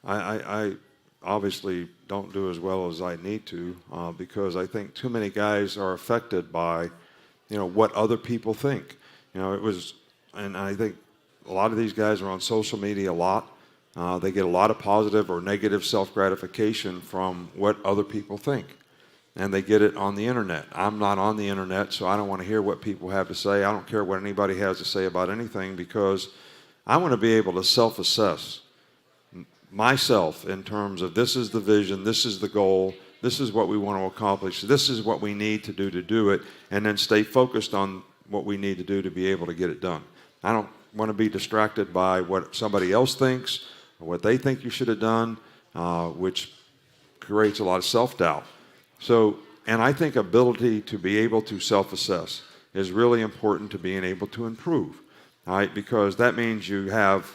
I obviously don't do as well as I need to because I think too many guys are affected by, what other people think. And I think a lot of these guys are on social media a lot. They get a lot of positive or negative self-gratification from what other people think. And they get it on the internet. I'm not on the internet, so I don't want to hear what people have to say. I don't care what anybody has to say about anything because I want to be able to self-assess myself in terms of this is the vision, this is the goal, this is what we want to accomplish, this is what we need to do it, and then stay focused on what we need to do to be able to get it done. I don't want to be distracted by what somebody else thinks or what they think you should have done, which creates a lot of self-doubt. So, and I think ability to be able to self-assess is really important to being able to improve, all right? Because that means you have,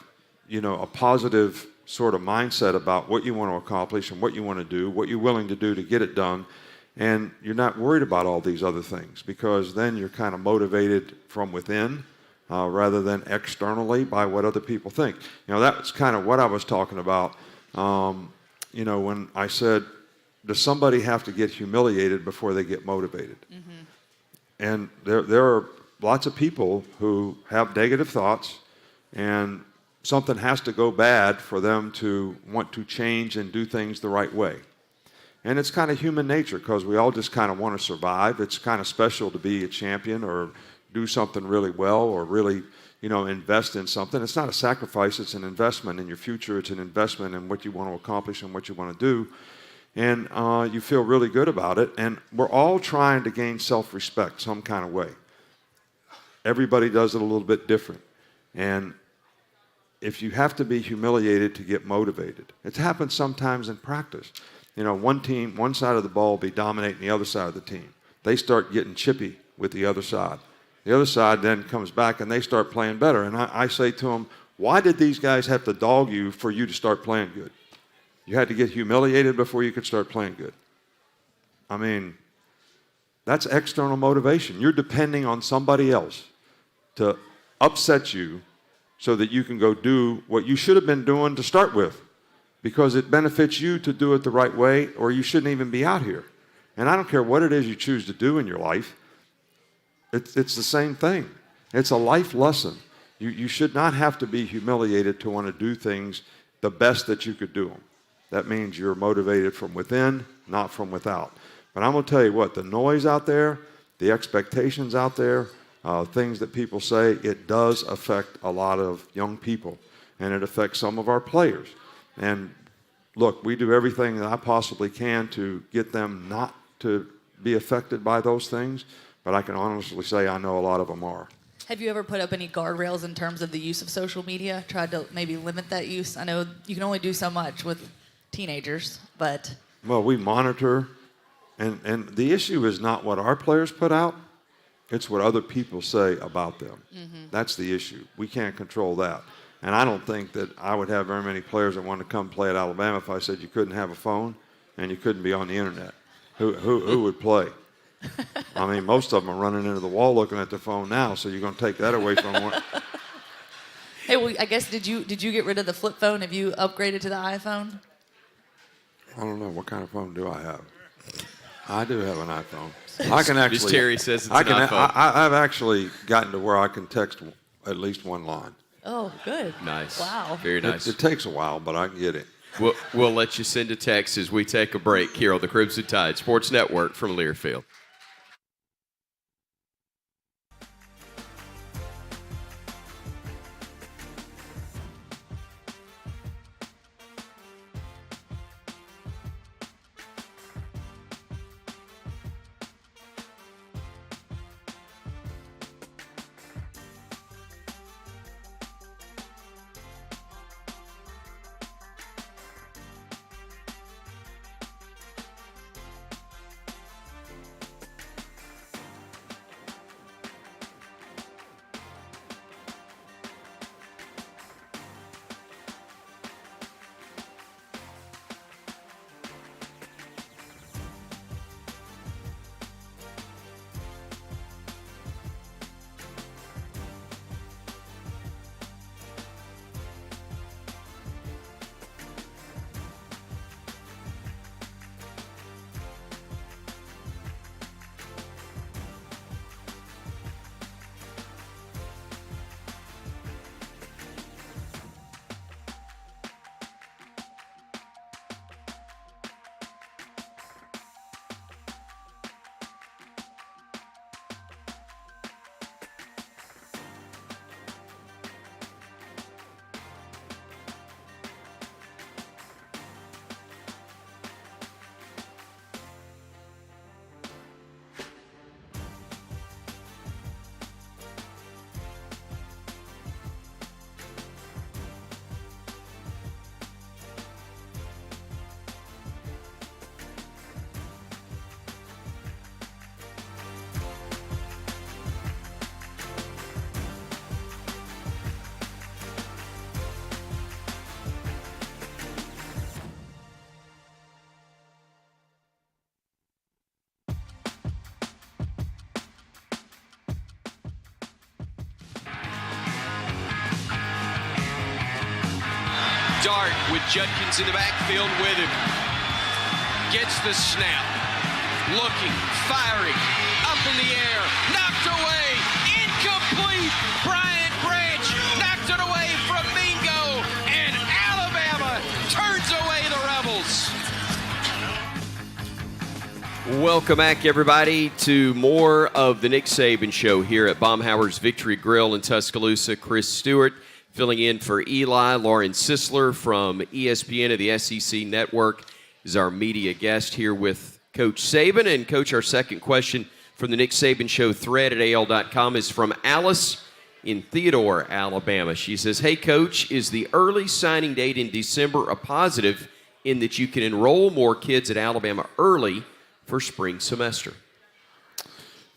a positive sort of mindset about what you want to accomplish and what you want to do, what you're willing to do to get it done, and you're not worried about all these other things because then you're kind of motivated from within rather than externally by what other people think. That's kind of what I was talking about, when I said, does somebody have to get humiliated before they get motivated? Mm-hmm. And there are lots of people who have negative thoughts, and something has to go bad for them to want to change and do things the right way. And it's kind of human nature because we all just kind of want to survive. It's kind of special to be a champion or do something really well or really, invest in something. It's not a sacrifice. It's an investment in your future. It's an investment in what you want to accomplish and what you want to do. And you feel really good about it. And we're all trying to gain self-respect some kind of way. Everybody does it a little bit different. And if you have to be humiliated to get motivated, it happens sometimes in practice. One team, one side of the ball will be dominating the other side of the team. They start getting chippy with the other side. The other side then comes back and they start playing better. And I say to them, why did these guys have to dog you for you to start playing good? You had to get humiliated before you could start playing good. I mean, that's external motivation. You're depending on somebody else to upset you so that you can go do what you should have been doing to start with because it benefits you to do it the right way or you shouldn't even be out here. And I don't care what it is you choose to do in your life. It's the same thing. It's a life lesson. You should not have to be humiliated to want to do things the best that you could do them. That means you're motivated from within, not from without. But I'm going to tell you what, the noise out there, the expectations out there, things that people say, it does affect a lot of young people, and it affects some of our players. And look, we do everything that I possibly can to get them not to be affected by those things, but I can honestly say I know a lot of them are. Have you ever put up any guardrails in terms of the use of social media? Tried to maybe limit that use? I know you can only do so much with teenagers, but... Well, we monitor, and the issue is not what our players put out, it's what other people say about them. Mm-hmm. That's the issue. We can't control that. And I don't think that I would have very many players that want to come play at Alabama if I said you couldn't have a phone and you couldn't be on the internet. Who would play? I mean, most of them are running into the wall looking at their phone now, so you're going to take that away from them. Hey, well, I guess, did you get rid of the flip phone? Have you upgraded to the iPhone? I don't know. What kind of phone do I have? I do have an iPhone. I can actually. Just Terry says it's an iPhone. I've actually gotten to where I can text at least one line. Oh, good. Nice. Wow. Very nice. It takes a while, but I can get it. We'll let you send a text as we take a break here on the Crimson Tide Sports Network from Learfield. Dart with Judkins in the backfield with him. Gets the snap. Looking, firing, up in the air, knocked away, incomplete. Bryant Branch knocked it away from Mingo, and Alabama turns away the Rebels. Welcome back, everybody, to more of the Nick Saban Show here at Baumhauer's Victory Grill in Tuscaloosa. Chris Stewart filling in for Eli. Lauren Sisler from ESPN of the SEC Network is our media guest here with Coach Saban. And, Coach, our second question from the Nick Saban Show thread at AL.com is from Alice in Theodore, Alabama. She says, hey, Coach, is the early signing date in December a positive in that you can enroll more kids at Alabama early for spring semester?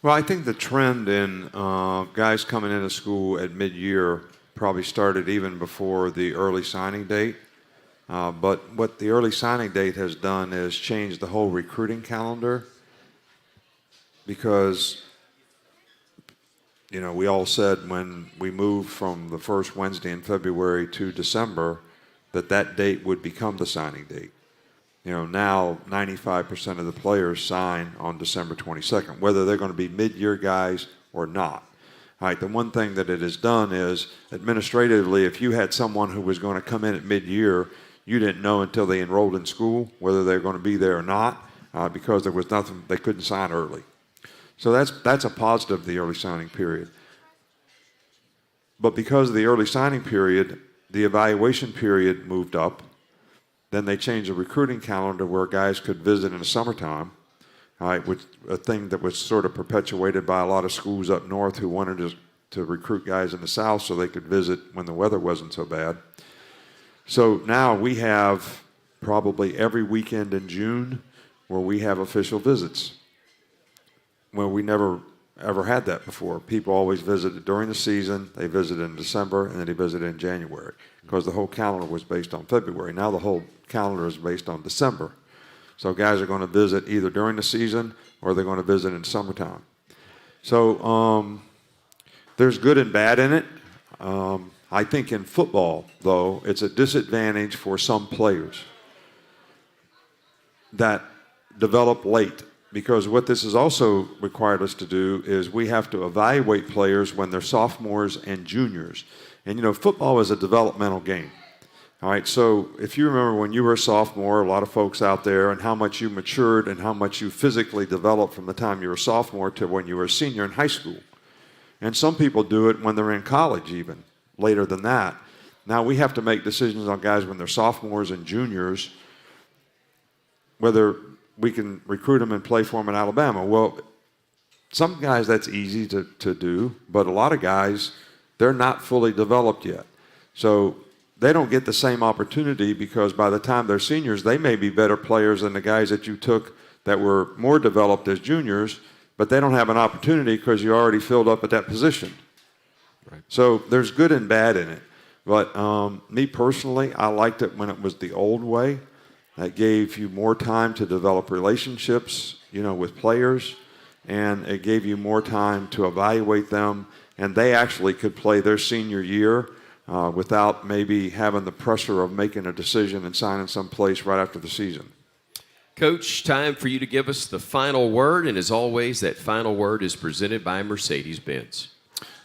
Well, I think the trend in guys coming into school at mid-year probably started even before the early signing date. But what the early signing date has done is changed the whole recruiting calendar, because, you know, we all said when we moved from the first Wednesday in February to December that that date would become the signing date. You know, now 95% of the players sign on December 22nd, whether they're going to be mid-year guys or not. All right, the one thing that it has done is administratively, if you had someone who was going to come in at mid-year, you didn't know until they enrolled in school whether they were going to be there or not because there was nothing, they couldn't sign early. So that's a positive, the early signing period. But because of the early signing period, the evaluation period moved up. Then they changed the recruiting calendar where guys could visit in the summertime, all right, which a thing that was sort of perpetuated by a lot of schools up north who wanted to recruit guys in the south so they could visit when the weather wasn't so bad. So now we have probably every weekend in June where we have official visits. Well, we never ever had that before. People always visited during the season, they visited in December, and then they visited in January because the whole calendar was based on February. Now the whole calendar is based on December. So guys are going to visit either during the season or they're going to visit in summertime. So there's good and bad in it. I think in football, though, it's a disadvantage for some players that develop late. Because what this has also required us to do is we have to evaluate players when they're sophomores and juniors. And, you know, football is a developmental game. All right, so if you remember when you were a sophomore, a lot of folks out there, and how much you matured and how much you physically developed from the time you were a sophomore to when you were a senior in high school. And some people do it when they're in college even, later than that. Now we have to make decisions on guys when they're sophomores and juniors, whether we can recruit them and play for them in Alabama. Well, some guys that's easy to do, but a lot of guys, they're not fully developed yet. So they don't get the same opportunity because by the time they're seniors, they may be better players than the guys that you took that were more developed as juniors, but they don't have an opportunity because you already filled up at that position. Right. So there's good and bad in it. But me personally, I liked it when it was the old way. That gave you more time to develop relationships, you know, with players, and it gave you more time to evaluate them, and they actually could play their senior year without maybe having the pressure of making a decision and signing someplace right after the season. Coach, time for you to give us the final word, and as always, that final word is presented by Mercedes-Benz.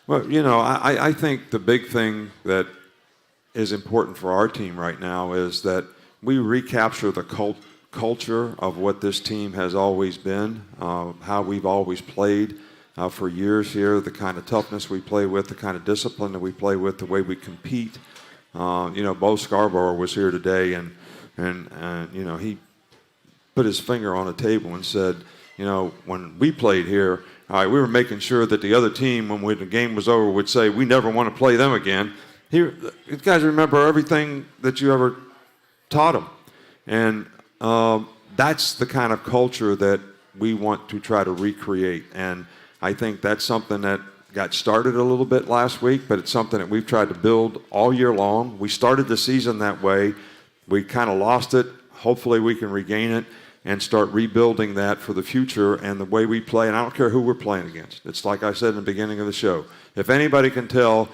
Well, you know, I think the big thing that is important for our team right now is that we recapture the culture of what this team has always been, how we've always played for years here, the kind of toughness we play with, the kind of discipline that we play with, the way we compete. You know, Bo Scarborough was here today, and you know, he put his finger on the table and said, you know, when we played here, all right, we were making sure that the other team, when the game was over, would say, we never want to play them again. Here, you guys remember everything that you ever taught them. And that's the kind of culture that we want to try to recreate. And I think that's something that got started a little bit last week, but it's something that we've tried to build all year long. We started the season that way. We kind of lost it. Hopefully we can regain it and start rebuilding that for the future and the way we play. And I don't care who we're playing against. It's like I said in the beginning of the show. If anybody can tell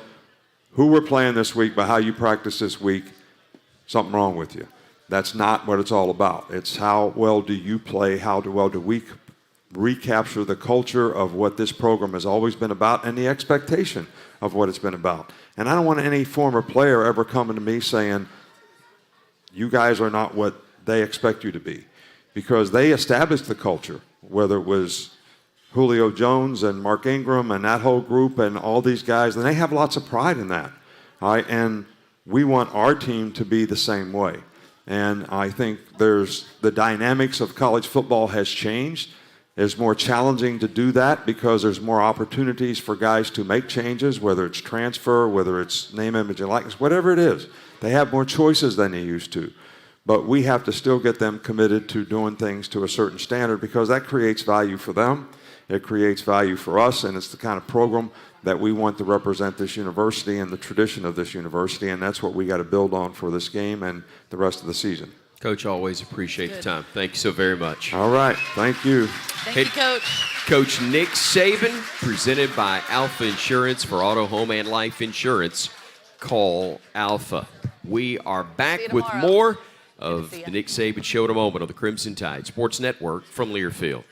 who we're playing this week by how you practice this week, something wrong with you. That's not what it's all about. It's how well do you play, how well do we recapture the culture of what this program has always been about and the expectation of what it's been about. And I don't want any former player ever coming to me saying, you guys are not what they expect you to be. Because they established the culture, whether it was Julio Jones and Mark Ingram and that whole group and all these guys, and they have lots of pride in that. All right? And we want our team to be the same way. And I think the dynamics of college football has changed. It's more challenging to do that because there's more opportunities for guys to make changes, whether it's transfer, whether it's name, image, and likeness, whatever it is. They have more choices than they used to. But we have to still get them committed to doing things to a certain standard because that creates value for them. It creates value for us, and it's the kind of program that we want to represent this university and the tradition of this university, and that's what we got to build on for this game and the rest of the season. Coach, always appreciate the time. Thank you so very much. All right. Thank you. Thank you, Coach. Coach Nick Saban, presented by Alfa Insurance for auto, home, and life insurance. Call Alfa. We are back with more of the Nick Saban Show in a moment on the Crimson Tide Sports Network from Learfield.